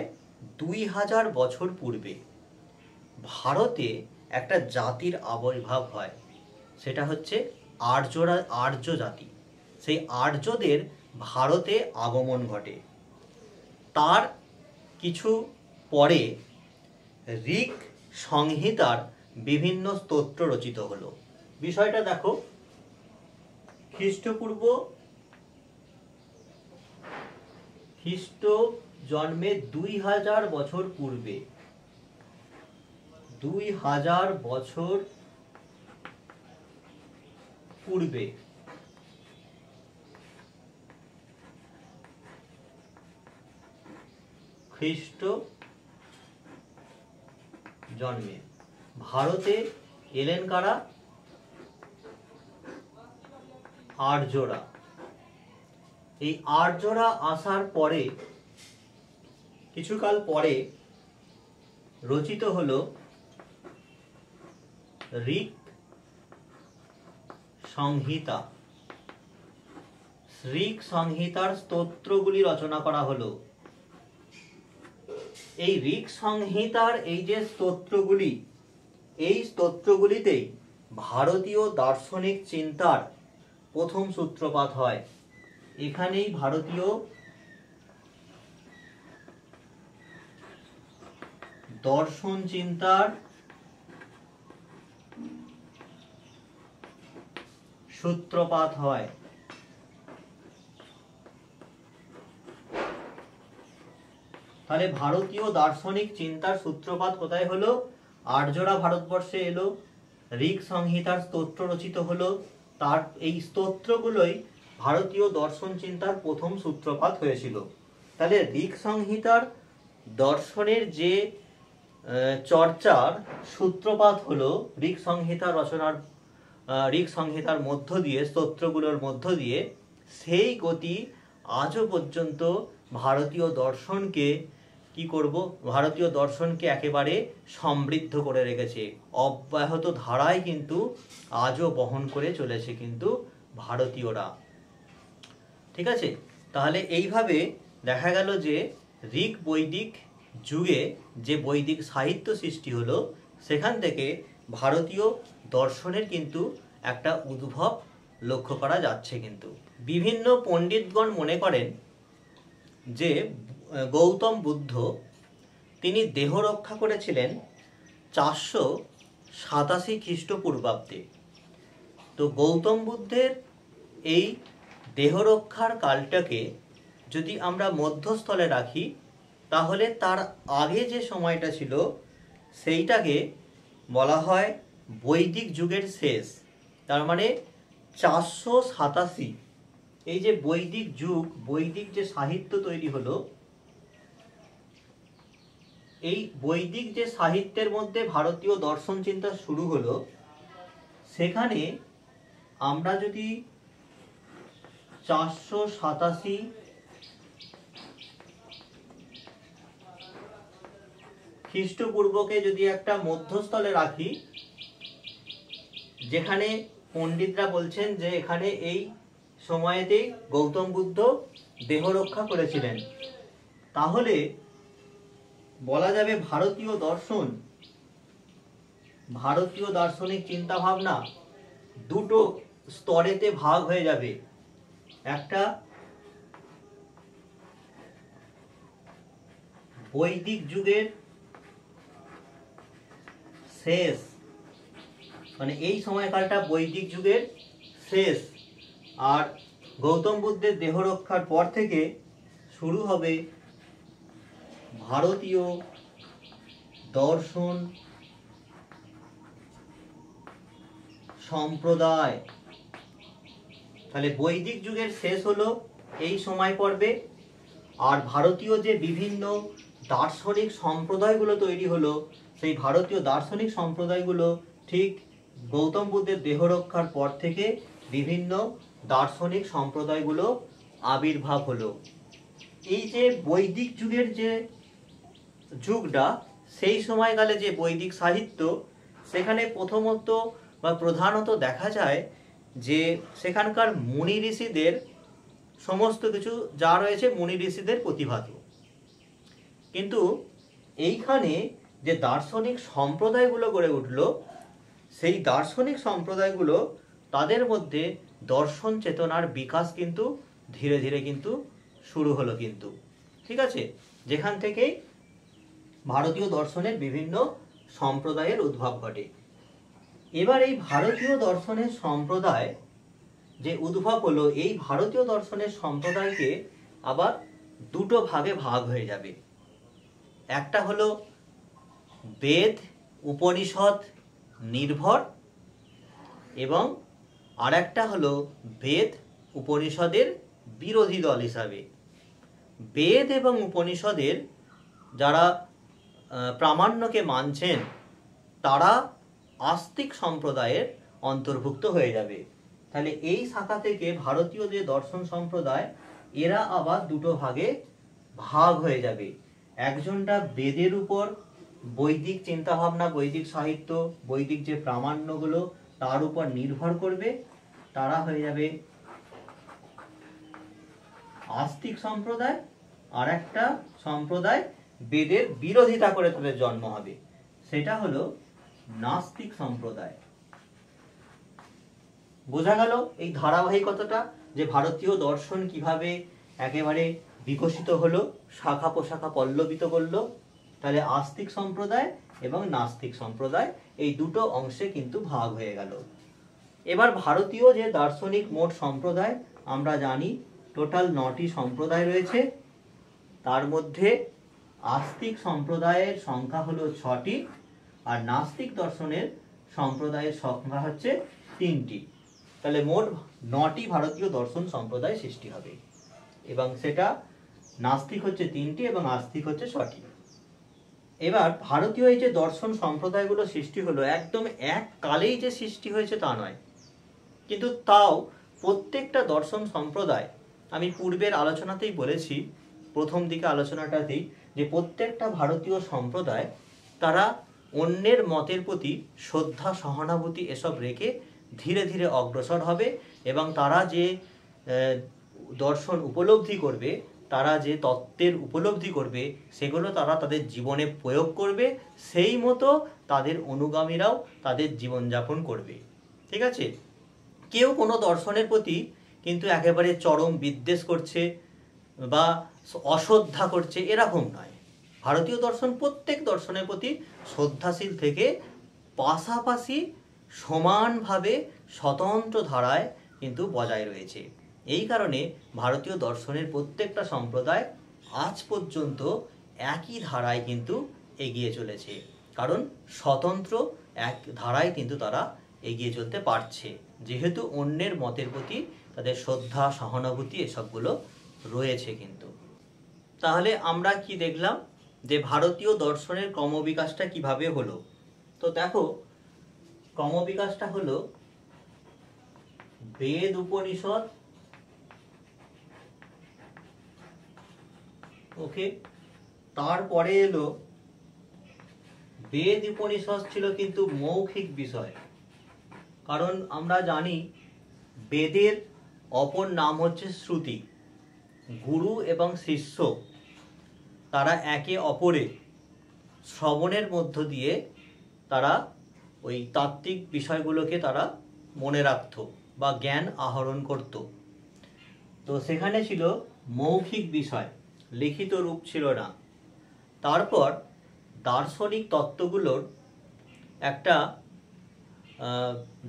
2000 বছর পূর্বে ভারতে একটা জাতির আবির্ভাব হয়, সেটা হচ্ছে আর্য জাতি। সেই আর্যদের ভারতে আগমন ঘটে। তার কিছু পরে ঋক সংহিতার বিভিন্ন স্তোত্র রচিত হলো। বিষয়টা দেখো, খ্রিস্ট জন্মের 2000 বছর পূর্বে, 2000 বছর পূর্বে খ্রিস্ট জন্মে ভারতে এলেন কারা? আর্যরা। এই আর্যরা আসার পরে কিছুকাল পরে রচিত হলো ঋক সংহিতা। ঋক সংহিতার স্তোত্রগুলি রচনা করা হলো। এই ঋক সংহিতার এই যে স্তোত্রগুলি, এই স্তোত্রগুলিতেই ভারতীয় দার্শনিক চিন্তার প্রথম সূত্রপাত হয়। এখানেই ভারতীয় দর্শন চিন্তার সূত্রপাত হয়। তাহলে ভারতীয় দার্শনিক চিন্তার সূত্রপাত কোথায় হলো? আর্যরা ভারতবর্ষে এলো, ঋক সংহিতার স্তোত্র রচিত হলো, তার এই স্তোত্রগুলোই ভারতীয় দর্শন চিন্তার প্রথম সূত্রপাত হয়েছিল। তাহলে ঋক সংহিতার দর্শনের যে চর্চার সূত্রপাত হলো ঋক সংহিতা রচনার, ঋক সংহিতার মধ্য দিয়ে, স্তোত্রগুলোর মধ্য দিয়ে, সেই গতি আজও পর্যন্ত ভারতীয় দর্শনকে কি করব, ভারতীয় দর্শনকে একেবারে সমৃদ্ধ করে রেখেছে। অব্যাহত ধারায় কিন্তু আজও বহন করে চলেছে কিন্তু ভারতীয়রা। ঠিক আছে, তাহলে এইভাবে দেখা গেল যে ঋক বৈদিক যুগে যে বৈদিক সাহিত্য সৃষ্টি হলো, সেখান থেকে ভারতীয় দর্শনের কিন্তু একটা উদ্ভব লক্ষ্য করা যাচ্ছে। কিন্তু বিভিন্ন পণ্ডিতগণ মনে করেন যে গৌতম বুদ্ধ তিনি দেহ রক্ষা করেছিলেন 487 খ্রিস্টপূর্বাব্দে। তো গৌতম বুদ্ধের এই দেহ রক্ষার কালটাকে যদি আমরা মধ্যস্থলে রাখি, তাহলে তার আগে যে সময়টা ছিল সেইটাকে বলা হয় বৈদিক যুগের শেষ। তার মানে 487, এই যে বৈদিক যুগ, বৈদিক যে সাহিত্য তৈরি হলো, এই বৈদিক যে সাহিত্যের মধ্যে ভারতীয় দর্শন চিন্তা শুরু হলো, সেখানে আমরা যদি 487 খ্রিস্টপূর্বকে যদি একটা মধ্যস্থলে রাখি, যেখানে পণ্ডিতরা বলছেন যে এখানে এই সময়েতেই গৌতম বুদ্ধ দেহ রক্ষা করেছিলেন, তাহলে বলা যাবে ভারতীয় দর্শন, ভারতীয় দার্শনিক চিন্তা ভাবনা দুটো স্তরেতে ভাগ হয়ে যাবে। একটা বৈদিক যুগের শেষ, মানে এই সময়কালটা বৈদিক যুগের শেষ, আর গৌতম বুদ্ধের দেহ রক্ষার পর থেকে শুরু হবে ভারতীয় দর্শন সম্প্রদায়। তাহলে বৈদিক যুগের শেষ হলো এই সময় পর্বে, আর ভারতীয় যে বিভিন্ন দার্শনিক সম্প্রদায়গুলো তৈরি হলো, সেই ভারতীয় দার্শনিক সম্প্রদায়গুলো ঠিক গৌতম বুদ্ধের দেহ রক্ষার পর থেকে বিভিন্ন দার্শনিক সম্প্রদায়গুলো আবির্ভাব হলো। এই যে বৈদিক যুগের যে যুগটা, সেই সময়কালে যে বৈদিক সাহিত্য, সেখানে প্রথমত বা প্রধানত দেখা যায় যে সেখানকার মুনি ঋষিদের সমস্ত কিছু যা রয়েছে মুনি ঋষিদের প্রতিভাত। কিন্তু এইখানে যে দার্শনিক সম্প্রদায়গুলো গড়ে উঠল, সেই দার্শনিক সম্প্রদায়গুলো, তাদের মধ্যে দর্শন চেতনার বিকাশ কিন্তু ধীরে ধীরে কিন্তু শুরু হলো কিন্তু। ঠিক আছে, যেখান থেকে ভারতীয় দর্শনের বিভিন্ন সম্প্রদায়ের উদ্ভব ঘটে। এবার এই ভারতীয় দর্শনের সম্প্রদায় যে উদ্ভব হলো, এই ভারতীয় দর্শনের সম্প্রদায়কে আবার দুটো ভাগে ভাগ হয়ে যাবে। একটা হলো বেদ উপনিষদ নির্ভর, এবং আরেকটা হলো বেদ উপনিষদের বিরোধী দল হিসাবে। বেদ এবং উপনিষদের যারা প্রামাণ্যকে মানছেন, তারা আস্তিক সম্প্রদায়ের অন্তর্ভুক্ত হয়ে যাবে। তাহলে এই শাখা থেকে ভারতীয় যে দর্শন সম্প্রদায় এরা আবার দুটো ভাগে ভাগ হয়ে যাবে। একজনটা বেদের উপর বৈদিক চিন্তাভাবনা, বৈদিক সাহিত্য, বৈদিক যে প্রামাণ্যগুলো তার উপর নির্ভর করবে, তারা হয়ে যাবে আস্তিক সম্প্রদায়। আর একটা সম্প্রদায় বেদের বিরোধিতা করে তাদের জন্ম হবে, সেটা হলো নাস্তিক সম্প্রদায়। বোঝা গেল এই ধারাবাহিকতাটা, যে ভারতীয় দর্শন কিভাবে একেবারে বিকশিত হলো, শাখা প্রশাখা পল্লবিত করলো। তাহলে আস্তিক সম্প্রদায় এবং নাস্তিক সম্প্রদায় এই দুটো অংশে কিন্তু ভাগ হয়ে গেল। এবার ভারতীয় যে দার্শনিক মোট সম্প্রদায় আমরা জানি টোটাল 9টি সম্প্রদায় রয়েছে। তার মধ্যে আস্তিক সম্প্রদায়ের সংখ্যা হলো 6টি, আর নাস্তিক দর্শনের সম্প্রদায়ের সংখ্যা হচ্ছে 3টি। তাহলে মোট 9টি ভারতীয় দর্শন সম্প্রদায় সৃষ্টি হবে, এবং সেটা নাস্তিক হচ্ছে 3টি এবং আস্তিক হচ্ছে 6টি। এবার ভারতীয় এই যে দর্শন সম্প্রদায়গুলো সৃষ্টি হলো, একদম এক কালেই যে সৃষ্টি হয়েছে তা নয়, কিন্তু তাও প্রত্যেকটা দর্শন সম্প্রদায়, আমি পূর্বের আলোচনাতেই বলেছি, প্রথম দিকে আলোচনাটাতেই, যে প্রত্যেকটা ভারতীয় সম্প্রদায় তারা অন্যের মতের প্রতি শ্রদ্ধা, সহানুভূতি এসব রেখে ধীরে ধীরে অগ্রসর হবে, এবং তারা যে দর্শন উপলব্ধি করবে, তারা যে তত্ত্বের উপলব্ধি করবে, সেগুলো তারা তাদের জীবনে প্রয়োগ করবে, সেই মতো তাদের অনুগামীরাও তাদের জীবনযাপন করবে। ঠিক আছে? কেউ কোনো দর্শনের প্রতি কিন্তু একেবারে চরম বিদ্বেষ করছে বা অশ্রদ্ধা করছে এরকম নয়। ভারতীয় দর্শন প্রত্যেক দর্শনের প্রতি শ্রদ্ধাশীল থেকে পাশাপাশি সমানভাবে স্বতন্ত্র ধারায় কিন্তু বজায় রয়েছে। এই কারণে ভারতীয় দর্শনের প্রত্যেকটা সম্প্রদায় আজ পর্যন্ত একই ধারায় কিন্তু এগিয়ে চলেছে, কারণ স্বতন্ত্র এক ধারায় কিন্তু তারা এগিয়ে চলতে পারছে, যেহেতু অন্যের মতের প্রতি তাদের শ্রদ্ধা, সহানুভূতি এসবগুলো রয়েছে। কিন্তু তাহলে আমরা কি দেখলাম, যে ভারতীয় দর্শনের ক্রমবিকাশটা কিভাবে হলো। তো দেখো, ক্রমবিকাশটা হলো বেদ উপনিষদ, ওকে, তারপরে এলো বেদ উপনিষদ ছিল কিন্তু মৌখিক বিষয়, কারণ আমরা জানি বেদের অপর নাম হচ্ছে শ্রুতি। গুরু এবং শিষ্য তারা একে অপরের শ্রবণের মধ্য দিয়ে তারা ওই তাত্ত্বিক বিষয়গুলোকে তারা মনে রাখত বা জ্ঞান আহরণ করত। তো সেখানে ছিল মৌখিক বিষয়, লিখিত রূপ ছিল না। তারপর দার্শনিক তত্ত্বগুলোর একটা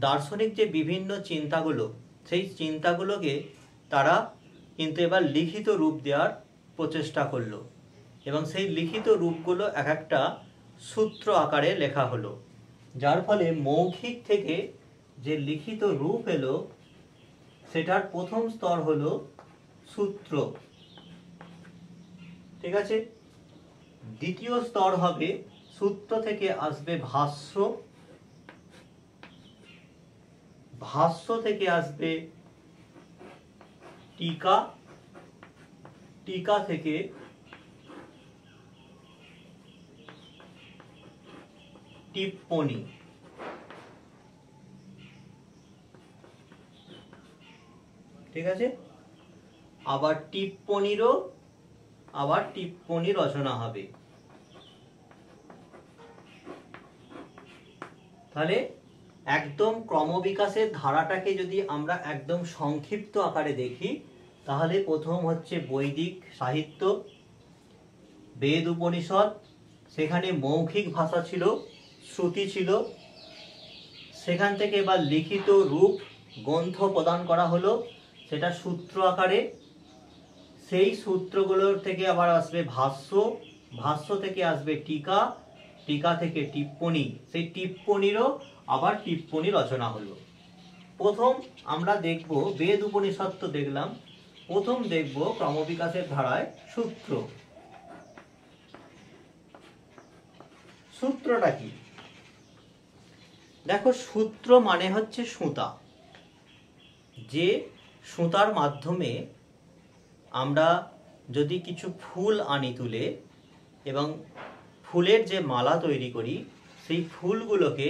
দার্শনিক যে বিভিন্ন চিন্তাগুলো, সেই চিন্তাগুলোকে তারা কিন্তু এবার লিখিত রূপ দেওয়ার প্রচেষ্টা করলো, এবং সেই লিখিত রূপগুলো এক একটা সূত্র আকারে লেখা হলো, যার ফলে মৌখিক থেকে যে লিখিত রূপ এলো সেটার প্রথম স্তর হলো সূত্র। ঠিক আছে? দ্বিতীয় স্তর হবে সূত্র থেকে আসবে ভাষ্য, ভাষ্য থেকে আসবে টিকা, টিকা থেকে টিপ্পনী। ঠিক আছে? আবার টিপ্পণীরও আবার টিপ্পনী রচনা হবে। তাহলে একদম ক্রমবিকাশের ধারাটাকে যদি আমরা একদম সংক্ষিপ্ত আকারে দেখি, তাহলে প্রথম হচ্ছে বৈদিক সাহিত্য, বেদ উপনিষদ, সেখানে মৌখিক ভাষা ছিল, শ্রুতি ছিল, সেখান থেকে এবার লিখিত রূপ গ্রন্থ প্রদান করা হলো, সেটা সূত্র আকারে। সেই সূত্রগুলোর থেকে আবার আসবে ভাষ্য, ভাষ্য থেকে আসবে টিকা, টিকা থেকে টিপ্পনী, সেই টিপ্পণীরও আবার টিপ্পনী রচনা হলো। প্রথম আমরা দেখব বেদ উপনিষদ, তো দেখলাম, প্রথম দেখব ক্রমবিকাশের ধারায় সূত্র। সূত্রটা কি? দেখো, সূত্র মানে হচ্ছে সুতা। যে সুতার মাধ্যমে আমরা যদি কিছু ফুল আনি তুলে এবং ফুলের যে মালা তৈরি করি, সেই ফুলগুলোকে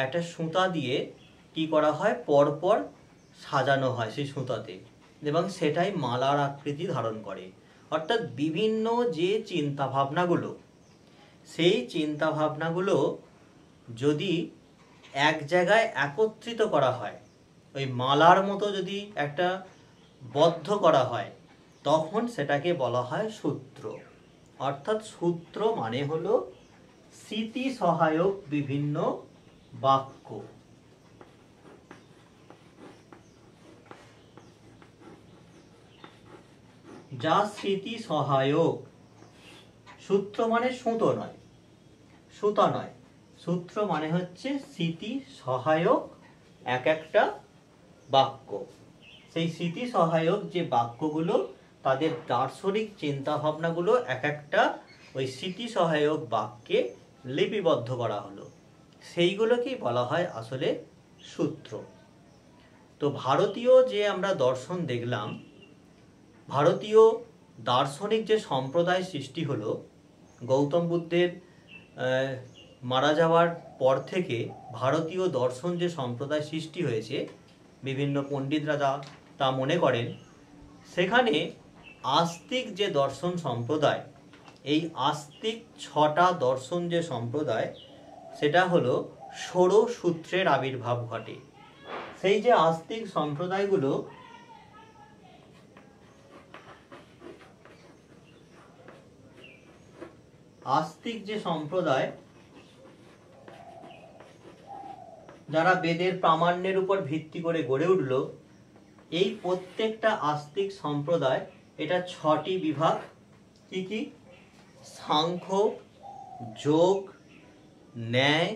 একটা সুতা দিয়ে কি করা হয়, পরপর সাজানো হয় সেই সুতাতে, এবং সেটাই মালার আকৃতি ধারণ করে। অর্থাৎ বিভিন্ন যে চিন্তা ভাবনাগুলো, সেই চিন্তা ভাবনাগুলো যদি এক জায়গায় একত্রিত করা হয়, ওই মালার মতো যদি একটা বদ্ধ করা হয়, তখন সেটাকে বলা হয় সূত্র। অর্থাৎ সূত্র মানে হলো স্মৃতি সহায়ক বিভিন্ন বাক্য। যা স্মৃতি সহায়ক। সূত্র মানে সুতো নয়, সুতা নয়, সূত্র মানে হচ্ছে স্মৃতি সহায়ক এক একটা বাক্য। সেই স্মৃতি সহায়ক যে বাক্যগুলো, তাদের দার্শনিক চিন্তা ভাবনাগুলো এক একটা ওই স্মৃতি সহায়ক বাক্যে লিপিবদ্ধ করা হলো, সেইগুলোকেই বলা হয় আসলে সূত্র। তো ভারতীয় যে আমরা দর্শন দেখলাম, ভারতীয় দার্শনিক যে সম্প্রদায় সৃষ্টি হলো গৌতম বুদ্ধের মারা যাওয়ার পর থেকে, ভারতীয় দর্শন যে সম্প্রদায় সৃষ্টি হয়েছে, বিভিন্ন পণ্ডিতরা তা মনে করেন, সেখানে আস্তিক যে দর্শন সম্প্রদায়, এই আস্তিক 6টা দর্শন যে সম্প্রদায়, সেটা হলো ষোড়সূত্রের আবির্ভাব ঘটে। সেই যে আস্তিক সম্প্রদায়গুলো, আস্তিক যে সম্প্রদায়, যারা বেদের প্রামাণ্যের উপর ভিত্তি করে গড়ে উঠল, এই প্রত্যেকটা আস্তিক সম্প্রদায়, এটা 6টি বিভাগ। কি কি? সাংখ্য, যোগ, ন্যায়,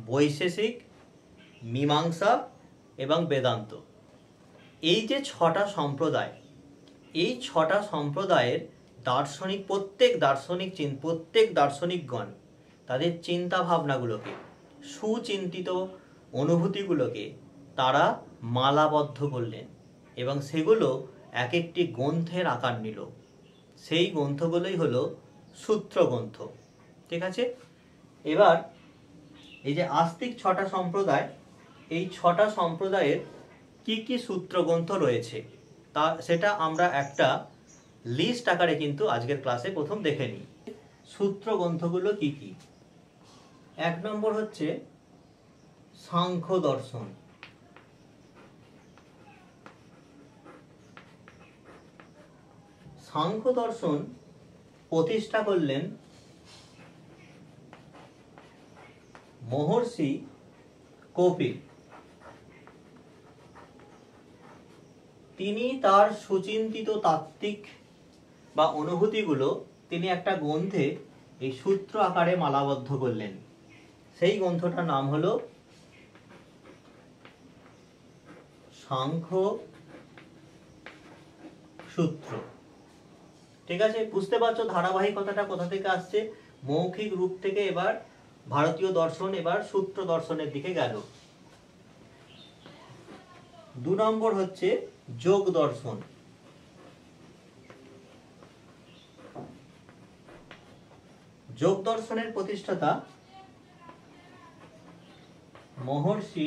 বৈশেষিক, মীমাংসা এবং বেদান্ত। এই যে 6টা সম্প্রদায়, এই 6টা সম্প্রদায়ের দার্শনিক, প্রত্যেক দার্শনিকগণ তাদের চিন্তা ভাবনাগুলোকে, সুচিন্তিত অনুভূতিগুলোকে তারা মালাবদ্ধ করলেন এবং সেগুলো এক একটি গ্রন্থের আকার নিল। সেই গ্রন্থগুলোই হলো সূত্র গ্রন্থ। ঠিক আছে? এবার এই যে আস্তিক 6টা সম্প্রদায়, এই 6টা সম্প্রদায়ের কি কি সূত্র গ্রন্থ রয়েছে, সেটা আমরা একটা লিস্ট আকারে কিন্তু আজকের ক্লাসে প্রথম দেখে নিই। সূত্র গ্রন্থগুলো কি কি? 1 নম্বর হচ্ছে সাংখ্য দর্শন। সাংখ্য দর্শন প্রতিষ্ঠা করলেন মহর্ষি কপিল। তিনি তার সুচিন্তিত তাত্ত্বিক বা অনুভূতিগুলো তিনি একটা গ্রন্থে এই সূত্র আকারে মালাবদ্ধ করলেন। সেই গ্রন্থটার নাম হলো সাংখ্য সূত্র। ঠিক আছে? বুঝতে পারছো ধারাবাহিকতাটা কোথা থেকে আসছে? মৌখিক রূপ থেকে এবার ভারতীয় দর্শন এবার সূত্র দর্শনের দিকে গেল। 2 নম্বর হচ্ছে যোগ দর্শন। যোগ দর্শনের প্রতিষ্ঠাতা মহর্ষি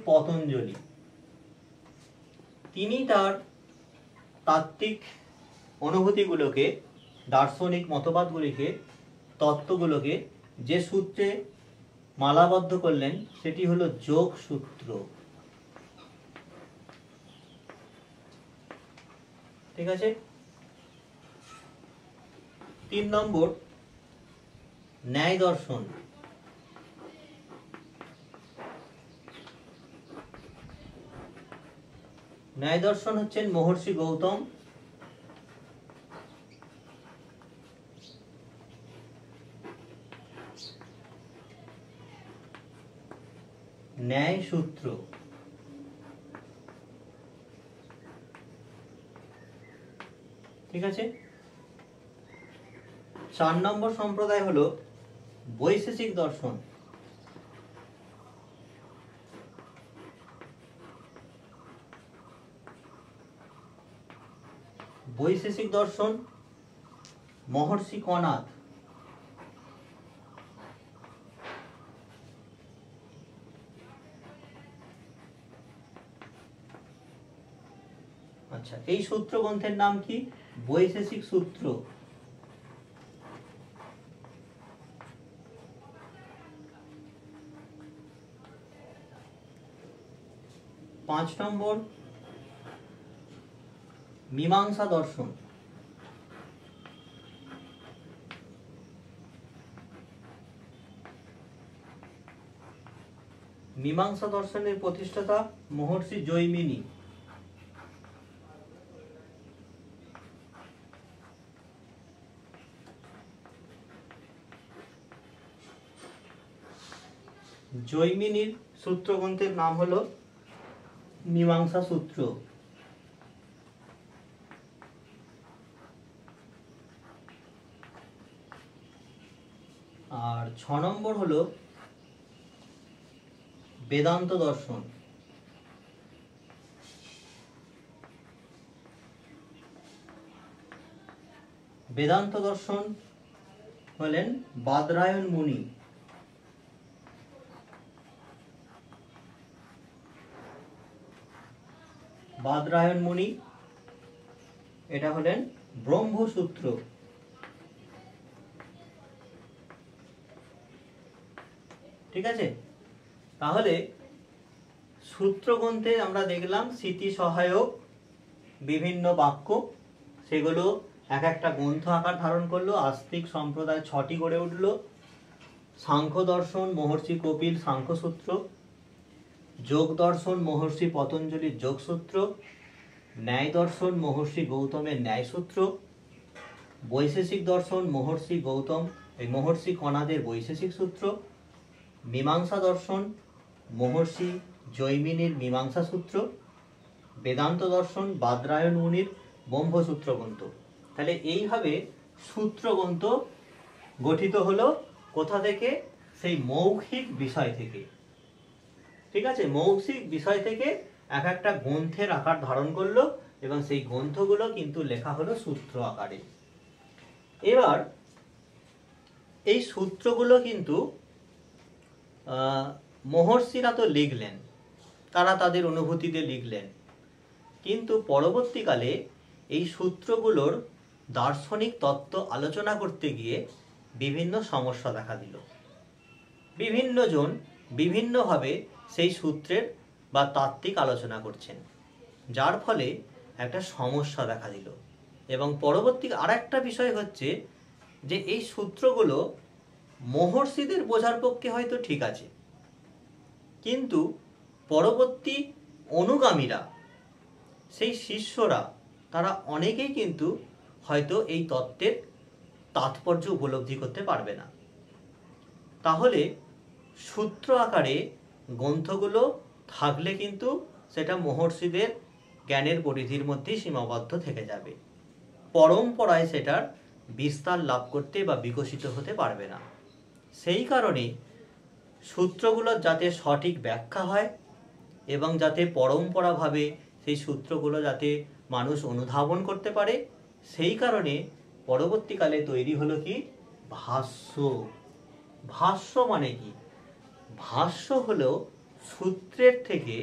পতঞ্জলি। তিনি তার তাত্ত্বিক অনুভূতিগুলোকে, দার্শনিক মতবাদগুলিকে, তত্ত্বগুলোকে যে সূত্রে মালাবদ্ধ করলেন, সেটি হলো যোগ সূত্র। ঠিক আছে? 3 নম্বর ন্যায় দর্শন। ন্যায় দর্শন হচ্ছেন মহর্ষি গৌতম। ন্যায় সূত্র। ঠিক আছে? 4 নম্বর সম্প্রদায় হলো বৈশেষিক দর্শন। বৈশেষিক দর্শন মহর্ষি কণাদ। আচ্ছা, এই সূত্র গ্রন্থের নাম কি? বৈশেষিক সূত্র। পাঁচ নম্বর মীমাংসা দর্শন। মীমাংসা দর্শনের প্রতিষ্ঠাতা মহর্ষি জৈমিনী। জৈমিনীর সূত্র গ্রন্থের নাম হলো মীমাংসা সূত্র। আর 6 নম্বর হলো বেদান্ত দর্শন। বেদান্ত দর্শন হলেন বাদরায়ণ মুনি। বাদরায়ণ মুনি এটা হলেন ব্রহ্মসূত্র। ঠিক আছে, তাহলে সূত্র গ্রন্থে আমরা দেখলাম স্মৃতি সহায়ক বিভিন্ন বাক্য, সেগুলো এক একটা গ্রন্থ আকার ধারণ করলো। আস্তিক সম্প্রদায় 6টি গড়ে উঠল। সাংখ্য দর্শন মহর্ষি কপিল সাংখ্যসূত্র, যোগ দর্শন মহর্ষি পতঞ্জলির যোগসূত্র, ন্যায় দর্শন মহর্ষি গৌতমের ন্যায়সূত্র, বৈশেষিক দর্শন মহর্ষি কণাদের বৈশেষিক সূত্র, মীমাংসা দর্শন মহর্ষি জৈমিনীর মীমাংসা সূত্র, বেদান্ত দর্শন বাদরায়ণ মুনির ব্রহ্মসূত্র গ্রন্থ। তাহলে এইভাবে সূত্র গ্রন্থ গঠিত হলো কোথা থেকে? সেই মৌখিক বিষয় থেকে। ঠিক আছে, মৌখিক বিষয় থেকে এক একটা গ্রন্থের আকার ধারণ করলো এবং সেই গ্রন্থগুলো কিন্তু লেখা হলো সূত্র আকারে। এবার এই সূত্রগুলো কিন্তু মহর্ষিরা তো লিখলেন, তারা তাদের অনুভূতিতে লিখলেন, কিন্তু পরবর্তীকালে এই সূত্রগুলোর দার্শনিক তত্ত্ব আলোচনা করতে গিয়ে বিভিন্ন সমস্যা দেখা দিল। বিভিন্ন জন বিভিন্নভাবে সেই সূত্রের বা তাত্ত্বিক আলোচনা করছেন, যার ফলে একটা সমস্যা দেখা দিল। এবং পরবর্তী আরেকটা বিষয় হচ্ছে যে এই সূত্রগুলো মহর্ষিদের বোঝার পক্ষে হয়তো ঠিক আছে, কিন্তু পরবর্তী অনুগামীরা, সেই শিষ্যরা, তারা অনেকেই কিন্তু হয়তো এই তত্ত্বের তাৎপর্য উপলব্ধি করতে পারবে না। তাহলে সূত্র আকারে গ্রন্থগুলো থাকলে কিন্তু সেটা মহর্ষিদের জ্ঞানের পরিধির মধ্যেই সীমাবদ্ধ থেকে যাবে, পরম্পরায় সেটার বিস্তার লাভ করতে বা বিকশিত হতে পারবে না। সেই কারণে সূত্রগুলোর যাতে সঠিক ব্যাখ্যা হয় এবং যাতে পরম্পরাভাবে সেই সূত্রগুলো যাতে মানুষ অনুধাবন করতে পারে, সেই কারণে পরবর্তীকালে তৈরি হলো কি? ভাষ্য। ভাষ্য মানে কি? ভাষ্য হলো সূত্রের থেকে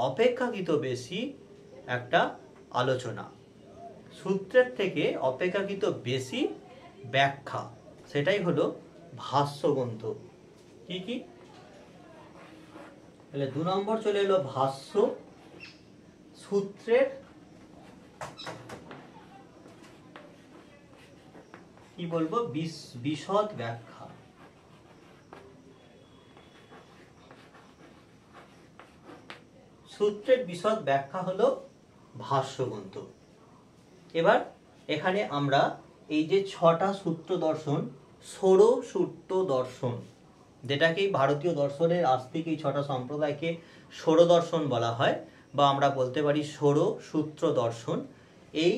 অপেক্ষাকৃত বেশি একটা আলোচনা, সূত্রের থেকে অপেক্ষাকৃত বেশি ব্যাখ্যা, সেটাই হলো ভাষ্য গ্রন্থ। কি কি? তাহলে 2 নম্বর চলে এলো ভাষ্য। সূত্রের কি বলবো? বিশদ ব্যাখ্যা। সূত্রের বিশদ ব্যাখ্যা হলো ভাষ্য গ্রন্থ। এবার এখানে আমরা এই যে 6টা সূত্র দর্শন, ষোড় সূত্র দর্শন, যেটাকেই ভারতীয় দর্শনের আস্তিক এই 6টা সম্প্রদায়কে ষোড় দর্শন বলা হয়, বা আমরা বলতে পারি ষোড় সূত্র দর্শন। এই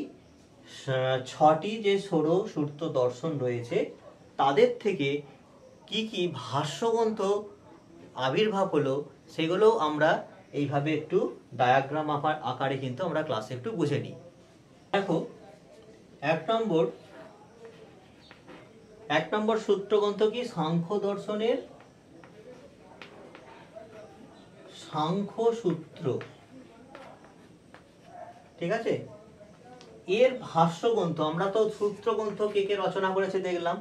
6টি যে ষোড় সূত্র দর্শন রয়েছে, তাদের থেকে কি কি ভাষ্যগ্রন্থ আবির্ভাব হলো সেগুলোও আমরা এইভাবে একটু ডায়াগ্রাম আকারে কিন্তু আমরা ক্লাসে একটু বুঝে নিই। দেখো, এক নম্বর সূত্রগ্রন্থ কি? সাংখ্য দর্শনের সাংখ্য সূত্র। ঠিক আছে, এর ভাষ্যগ্রন্থ, আমরা তো সূত্রগ্রন্থ কে কে রচনা করেছে দেখলাম,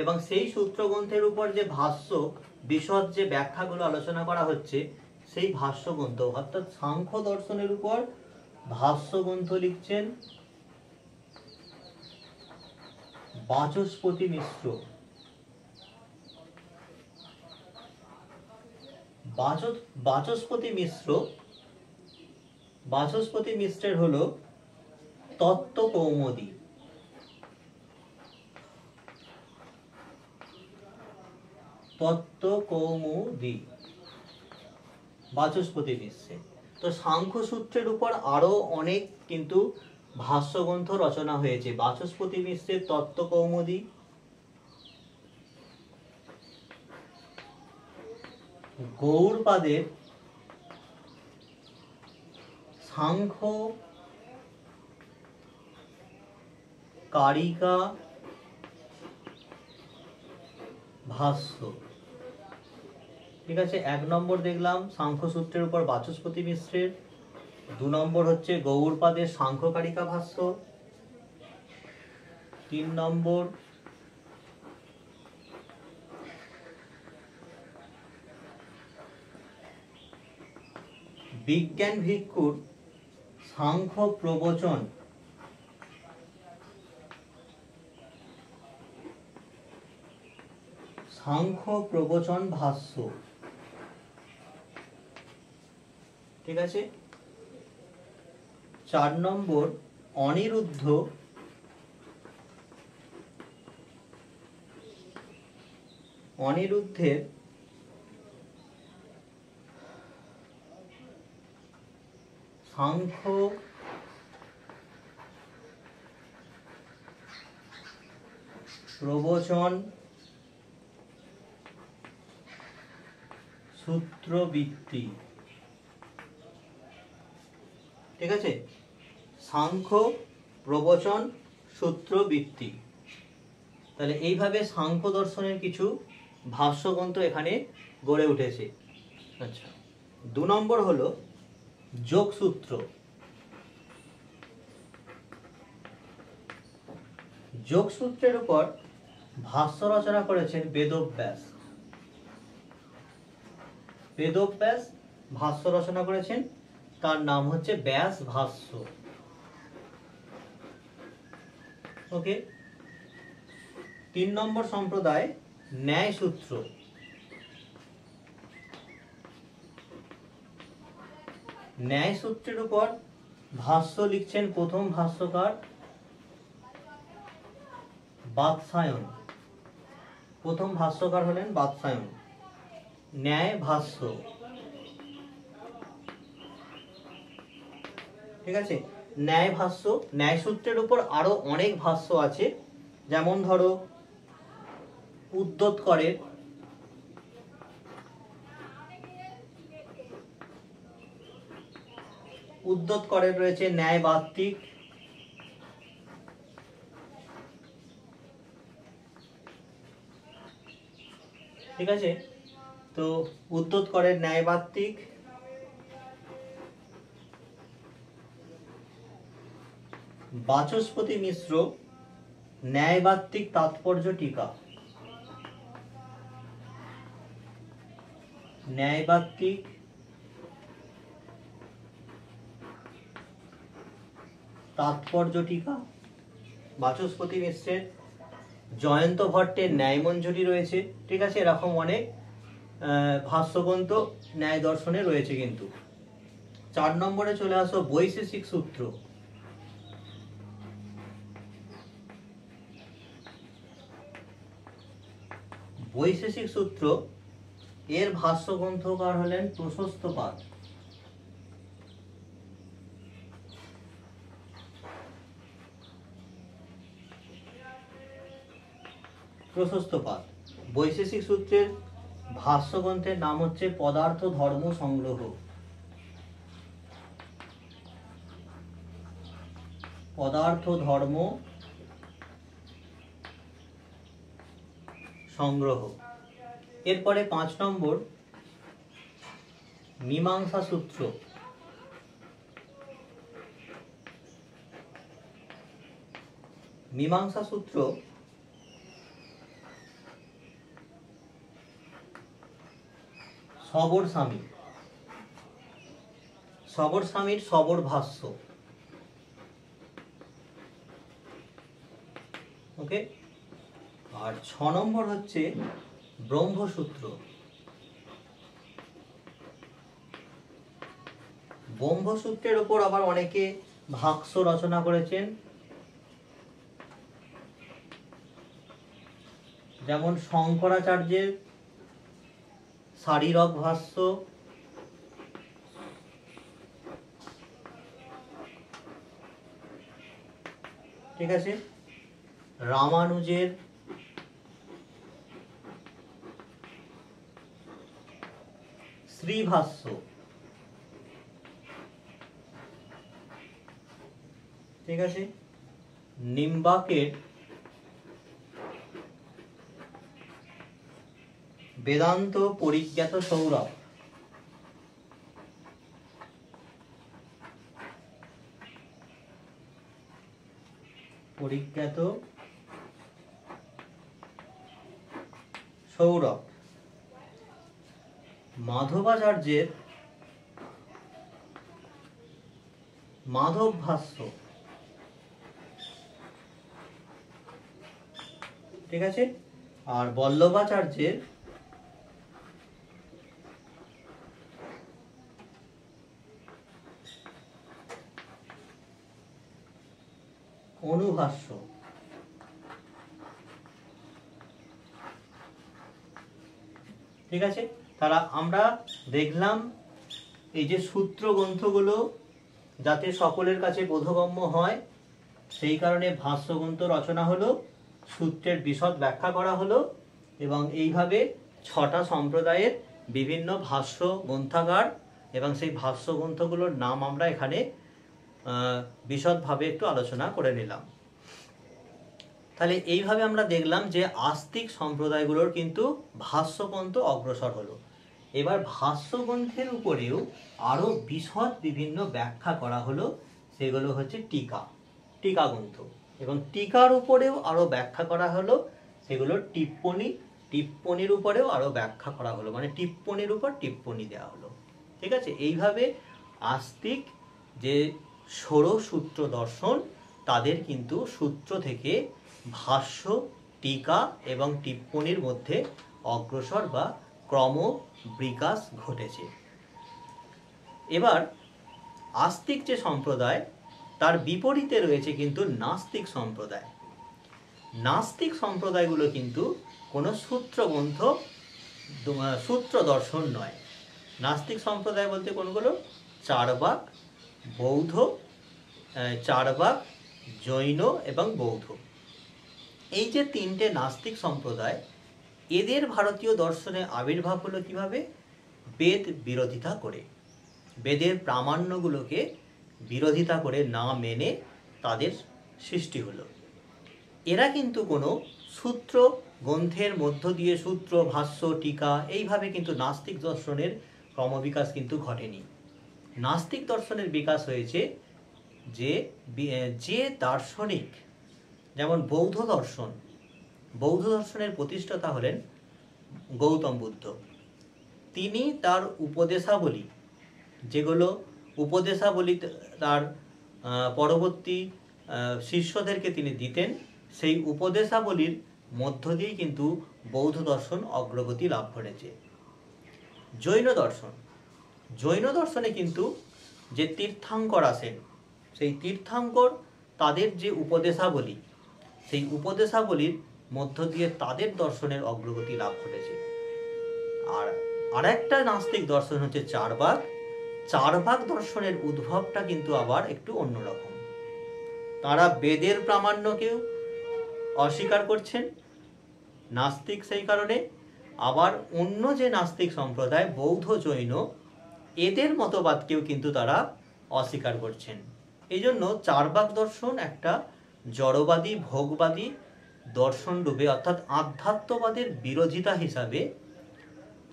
এবং সেই সূত্রগ্রন্থের উপর যে ভাষ্য বিশদ যে ব্যাখ্যাগুলো আলোচনা করা হচ্ছে সেই ভাষ্যগ্রন্থ অর্থাৎ সাংখ্য দর্শনের উপর ভাষ্যগ্রন্থ লিখছেন বাচস্পতি মিশ্র। বাচস্পতি মিশ্রের হলো তত্ত্বকৌমুদী। বাচস্পতি মিশ্রে। তো সাংখ্য সূত্রের উপর আরো অনেক কিন্তু ভাষ্যগ্রন্থ রচনা হয়েছে। বাচস্পতি মিশ্রের তত্ত্বকৌমুদী, গৌড়পাদের সাংখ্য কারিকা ভাষ্য। ঠিক আছে, এক নম্বর দেখলাম সাংখ্য সূত্রের উপর বাচস্পতি মিশ্রের, দু নম্বর হচ্ছে গৌড়পাদের সাংখ্য কারিকা ভাষ্য, তিন নম্বর বিজ্ঞান ভিক্ষুর সাংখ্য প্রবচন, ভাষ্য। ঠিক আছে, চার নম্বর অনিরুদ্ধের সাংখ্য প্রবচন সূত্রবৃত্তি। ঠিক আছে, সাংখ্য প্রবচন সূত্রবৃত্তি। তাহলে এইভাবে সাংখ্য দর্শনের কিছু ভাষ্যগ্রন্থ এখানে গড়ে উঠেছে। আচ্ছা, দু নম্বর হলো যোগসূত্র। যোগসূত্রের উপর ভাষ্য রচনা করেছেন বেদব্যাস। ভাষ্য রচনা করেছেন, তার নাম হচ্ছে ব্যাস ভাষ্য। ওকে। তিন নম্বর সম্প্রদায় ন্যায় সূত্র। ন্যায় সূত্রের উপর ভাষ্য লিখছেন প্রথম ভাষ্যকার বাৎসায়ন। প্রথম ভাষ্যকার হলেন বাৎসায়ন। ন্যায় ভাষ্য। ঠিক আছে, ন্যায় ভাষ্য। ন্যায় সূত্রের উপর আরো অনেক ভাষ্য আছে, যেমন ধরো উদ্যোতকরের রয়েছে ন্যায়বাত্তিক। ঠিক আছে, তো উদ্যোতকরের ন্যায়বাত্তিক, বাচস্পতি মিশ্র ন্যায়বাত্তিক তাৎপর্য টিকা। ন্যায়বাত্তিক তাৎপর্য টিকা বাচস্পতি মিশ্রের। জয়ন্ত ভট্টের ন্যায়মঞ্জুরি রয়েছে। ঠিক আছে, এরকম অনেক ভাষ্যগ্রন্থ ন্যায় দর্শনে রয়েছে। কিন্তু 4 নম্বরে চলে আসো বৈশেষিক সূত্র। বৈশেষিক সূত্র এর ভাষ্য গ্রন্থকার হলেন প্রশস্তপাদ। বৈশেষিক সূত্রের ভাষ্যগ্রন্থের নাম হচ্ছে পদার্থ ধর্ম সংগ্রহ। পদার্থ ধর্ম সংগ্রহ। এরপরে 5 নম্বর মীমাংসা সূত্র। মীমাংসা সূত্র সবর স্বামী, সবর স্বামীর সবর ভাষ্য। ওকে। আর 6 নম্বর হচ্ছে ব্রহ্মসূত্র। ব্রহ্মসূত্রের উপর আবার অনেকে ভাষ্য রচনা করেছেন, যেমন শঙ্করাচার্যের শারীরক ভাষ্য, ঠিক আছে, রামানুজের শ্রীভাষ্য, ঠিক আছে, নিম্বাকের বেদান্ত পরিজ্ঞাত সৌরভ, পরিজ্ঞাত সৌরভ, মাধবাচার্যের মাধব ভাষ্য, ঠিক আছে, আর বল্লভাচার্যের অনুভাষ্য। ঠিক আছে, তারা আমরা দেখলাম এই যে সূত্র গ্রন্থগুলো যাতে সকলের কাছে বোধগম্য হয় সেই কারণে ভাষ্যগ্রন্থ রচনা হলো, সূত্রের বিশদ ব্যাখ্যা করা হলো, এবং এইভাবে 6টা সম্প্রদায়ের বিভিন্ন ভাষ্য গ্রন্থাগার এবং সেই ভাষ্য গ্রন্থগুলোর নাম আমরা এখানে বিশদভাবে একটু আলোচনা করে নিলাম। তাহলে এইভাবে আমরা দেখলাম যে আস্তিক সম্প্রদায়গুলোর কিন্তু ভাষ্যগ্রন্থ অগ্রসর হলো। এবার ভাষ্যগ্রন্থের উপরেও আরো বিশদ বিভিন্ন ব্যাখ্যা করা হলো, সেগুলো হচ্ছে টিকা, টিকা গ্রন্থ, এবং টিকার উপরেও আরো ব্যাখ্যা করা হলো, সেগুলো টিপ্পনী, টিপ্পনির উপরেও আরো ব্যাখ্যা করা হলো, মানে টিপ্পনির উপর টিপ্পনী দেওয়া হলো। ঠিক আছে, এইভাবে আস্তিক যে ষোড়সূত্র দর্শন তাদের কিন্তু সূত্র থেকে ভাষ্য, টিকা এবং টিপ্পনির মধ্যে অগ্রসর বা ক্রম বিকাশ ঘটেছে। এবার আস্তিক যে সম্প্রদায় তার বিপরীতে রয়েছে কিন্তু নাস্তিক সম্প্রদায়। নাস্তিক সম্প্রদায়গুলো কিন্তু কোনো সূত্র গ্রন্থ, সূত্র দর্শন নয়। নাস্তিক সম্প্রদায় বলতে কোনগুলো? চার্বাক, বৌদ্ধ, চার্বাক, জৈন এবং বৌদ্ধ। এই যে 3টে নাস্তিক সম্প্রদায়, এদের ভারতীয় দর্শনে আবির্ভাব হলো কিভাবে? বেদ বিরোধিতা করে, বেদের প্রামাণ্যগুলোকে বিরোধিতা করে না মেনে তাদের সৃষ্টি হলো। এরা কিন্তু কোনো সূত্র গ্রন্থের মধ্য দিয়ে সূত্র, ভাষ্য, টিকা এইভাবে কিন্তু নাস্তিক দর্শনের ক্রমবিকাশ কিন্তু ঘটেনি। নাস্তিক দর্শনের বিকাশ হয়েছে যে দার্শনিক, যেমন বৌদ্ধ দর্শন, বৌদ্ধ দর্শনের প্রতিষ্ঠাতা হলেন গৌতম বুদ্ধ। তিনি তার উপদেশাবলী, যেগুলো উপদেশাবলী তার পরবর্তী শিষ্যদেরকে তিনি দিতেন, সেই উপদেশাবলীর মধ্য দিয়েই কিন্তু বৌদ্ধ দর্শন অগ্রগতি লাভ করেছে। জৈন দর্শন, জৈন দর্শনে কিন্তু যে তীর্থাঙ্কর আসেন, সেই তীর্থাঙ্কর তাদের যে উপদেশাবলী, সেই উপদেশাবলীর মধ্য দিয়ে তাদের দর্শনের অগ্রগতি লাভ করেছে। আর আরেকটা নাস্তিক দর্শন হচ্ছে চার্বাক। চার্বাক দর্শনের উদ্ভবটা কিন্তু আবার একটু অন্যরকম। তারা বেদের প্রামাণ্যকেও অস্বীকার করছেন, নাস্তিক সেই কারণে, আবার অন্য যে নাস্তিক সম্প্রদায় বৌদ্ধ জৈন এদের মতবাদকেও কিন্তু তারা অস্বীকার করছেন। এই জন্য চার্বাক দর্শন একটা জড়বাদী ভোগবাদী দর্শন রূপে অর্থাৎ আধ্যাত্মবাদের বিরোধিতা হিসাবে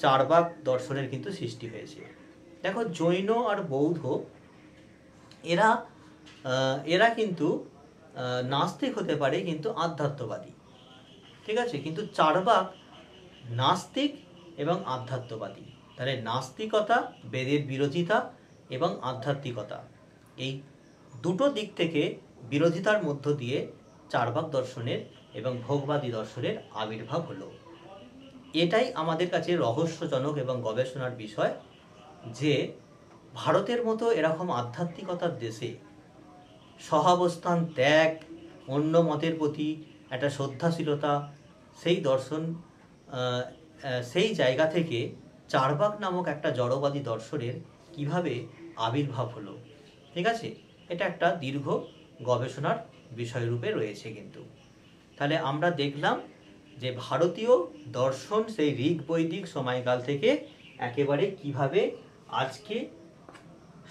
চার্বাক দর্শনের কিন্তু সৃষ্টি হয়েছে। দেখো জৈন আর বৌদ্ধ এরা কিন্তু নাস্তিক হতে পারে কিন্তু আধ্যাত্মবাদী, ঠিক আছে, কিন্তু চার্বাক নাস্তিক এবং আধ্যাত্মবাদী। তাহলে নাস্তিকতা, বেদের বিরোধিতা এবং আধ্যাত্মিকতা, এই দুটো দিক থেকে বিরোধিতার মধ্য দিয়ে চার্বাক দর্শনের এবং ভোগবাদী দর্শনের আবির্ভাব হলো। এটাই আমাদের কাছে রহস্যজনক এবং গবেষণার বিষয় যে ভারতের মতো এরকম আধ্যাত্মিকতার দেশে সহাবস্থান ত্যাগ, অন্য মতের প্রতি একটা শ্রদ্ধাশীলতা, সেই দর্শন, সেই জায়গা থেকে চার্বাক নামক একটা জড়বাদী দর্শনের কিভাবে আবির্ভাব হলো, ঠিক আছে, এটা একটা দীর্ঘ গবেষণার বিষয়রূপে রয়েছে কিন্তু। তাহলে আমরা দেখলাম যে ভারতীয় দর্শন সেই ঋগ বৈদিক সময়কাল থেকে একেবারে কিভাবে আজকে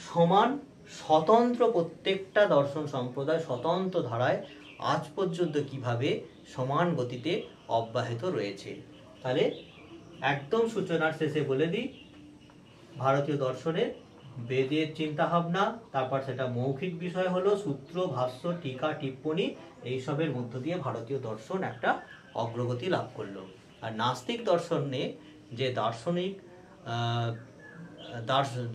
সমান স্বতন্ত্র প্রত্যেকটা দর্শন সম্প্রদায় স্বতন্ত্র ধারায় আজ পর্যন্ত কিভাবে সমান গতিতে অব্যাহত রয়েছে। তাহলে একদম সূচনার শেষে বলে দিই, ভারতীয় দর্শনের বেদের চিন্তাভাবনা, তারপর সেটা মৌখিক বিষয় হলো সূত্র, ভাষ্য, টিকা, টিপ্পনী, এইসবের মধ্য দিয়ে ভারতীয় দর্শন একটা অগ্রগতি লাভ করলো। আর নাস্তিক দর্শনে যে দার্শনিক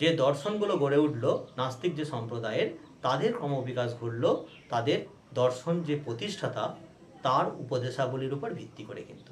যে দর্শনগুলো গড়ে উঠলো নাস্তিক যে সম্প্রদায়ের, তাদের ক্রমবিকাশ ঘটলো তাদের দর্শন যে প্রতিষ্ঠাতা তার উপদেশাবলীর উপর ভিত্তি করে কিন্তু।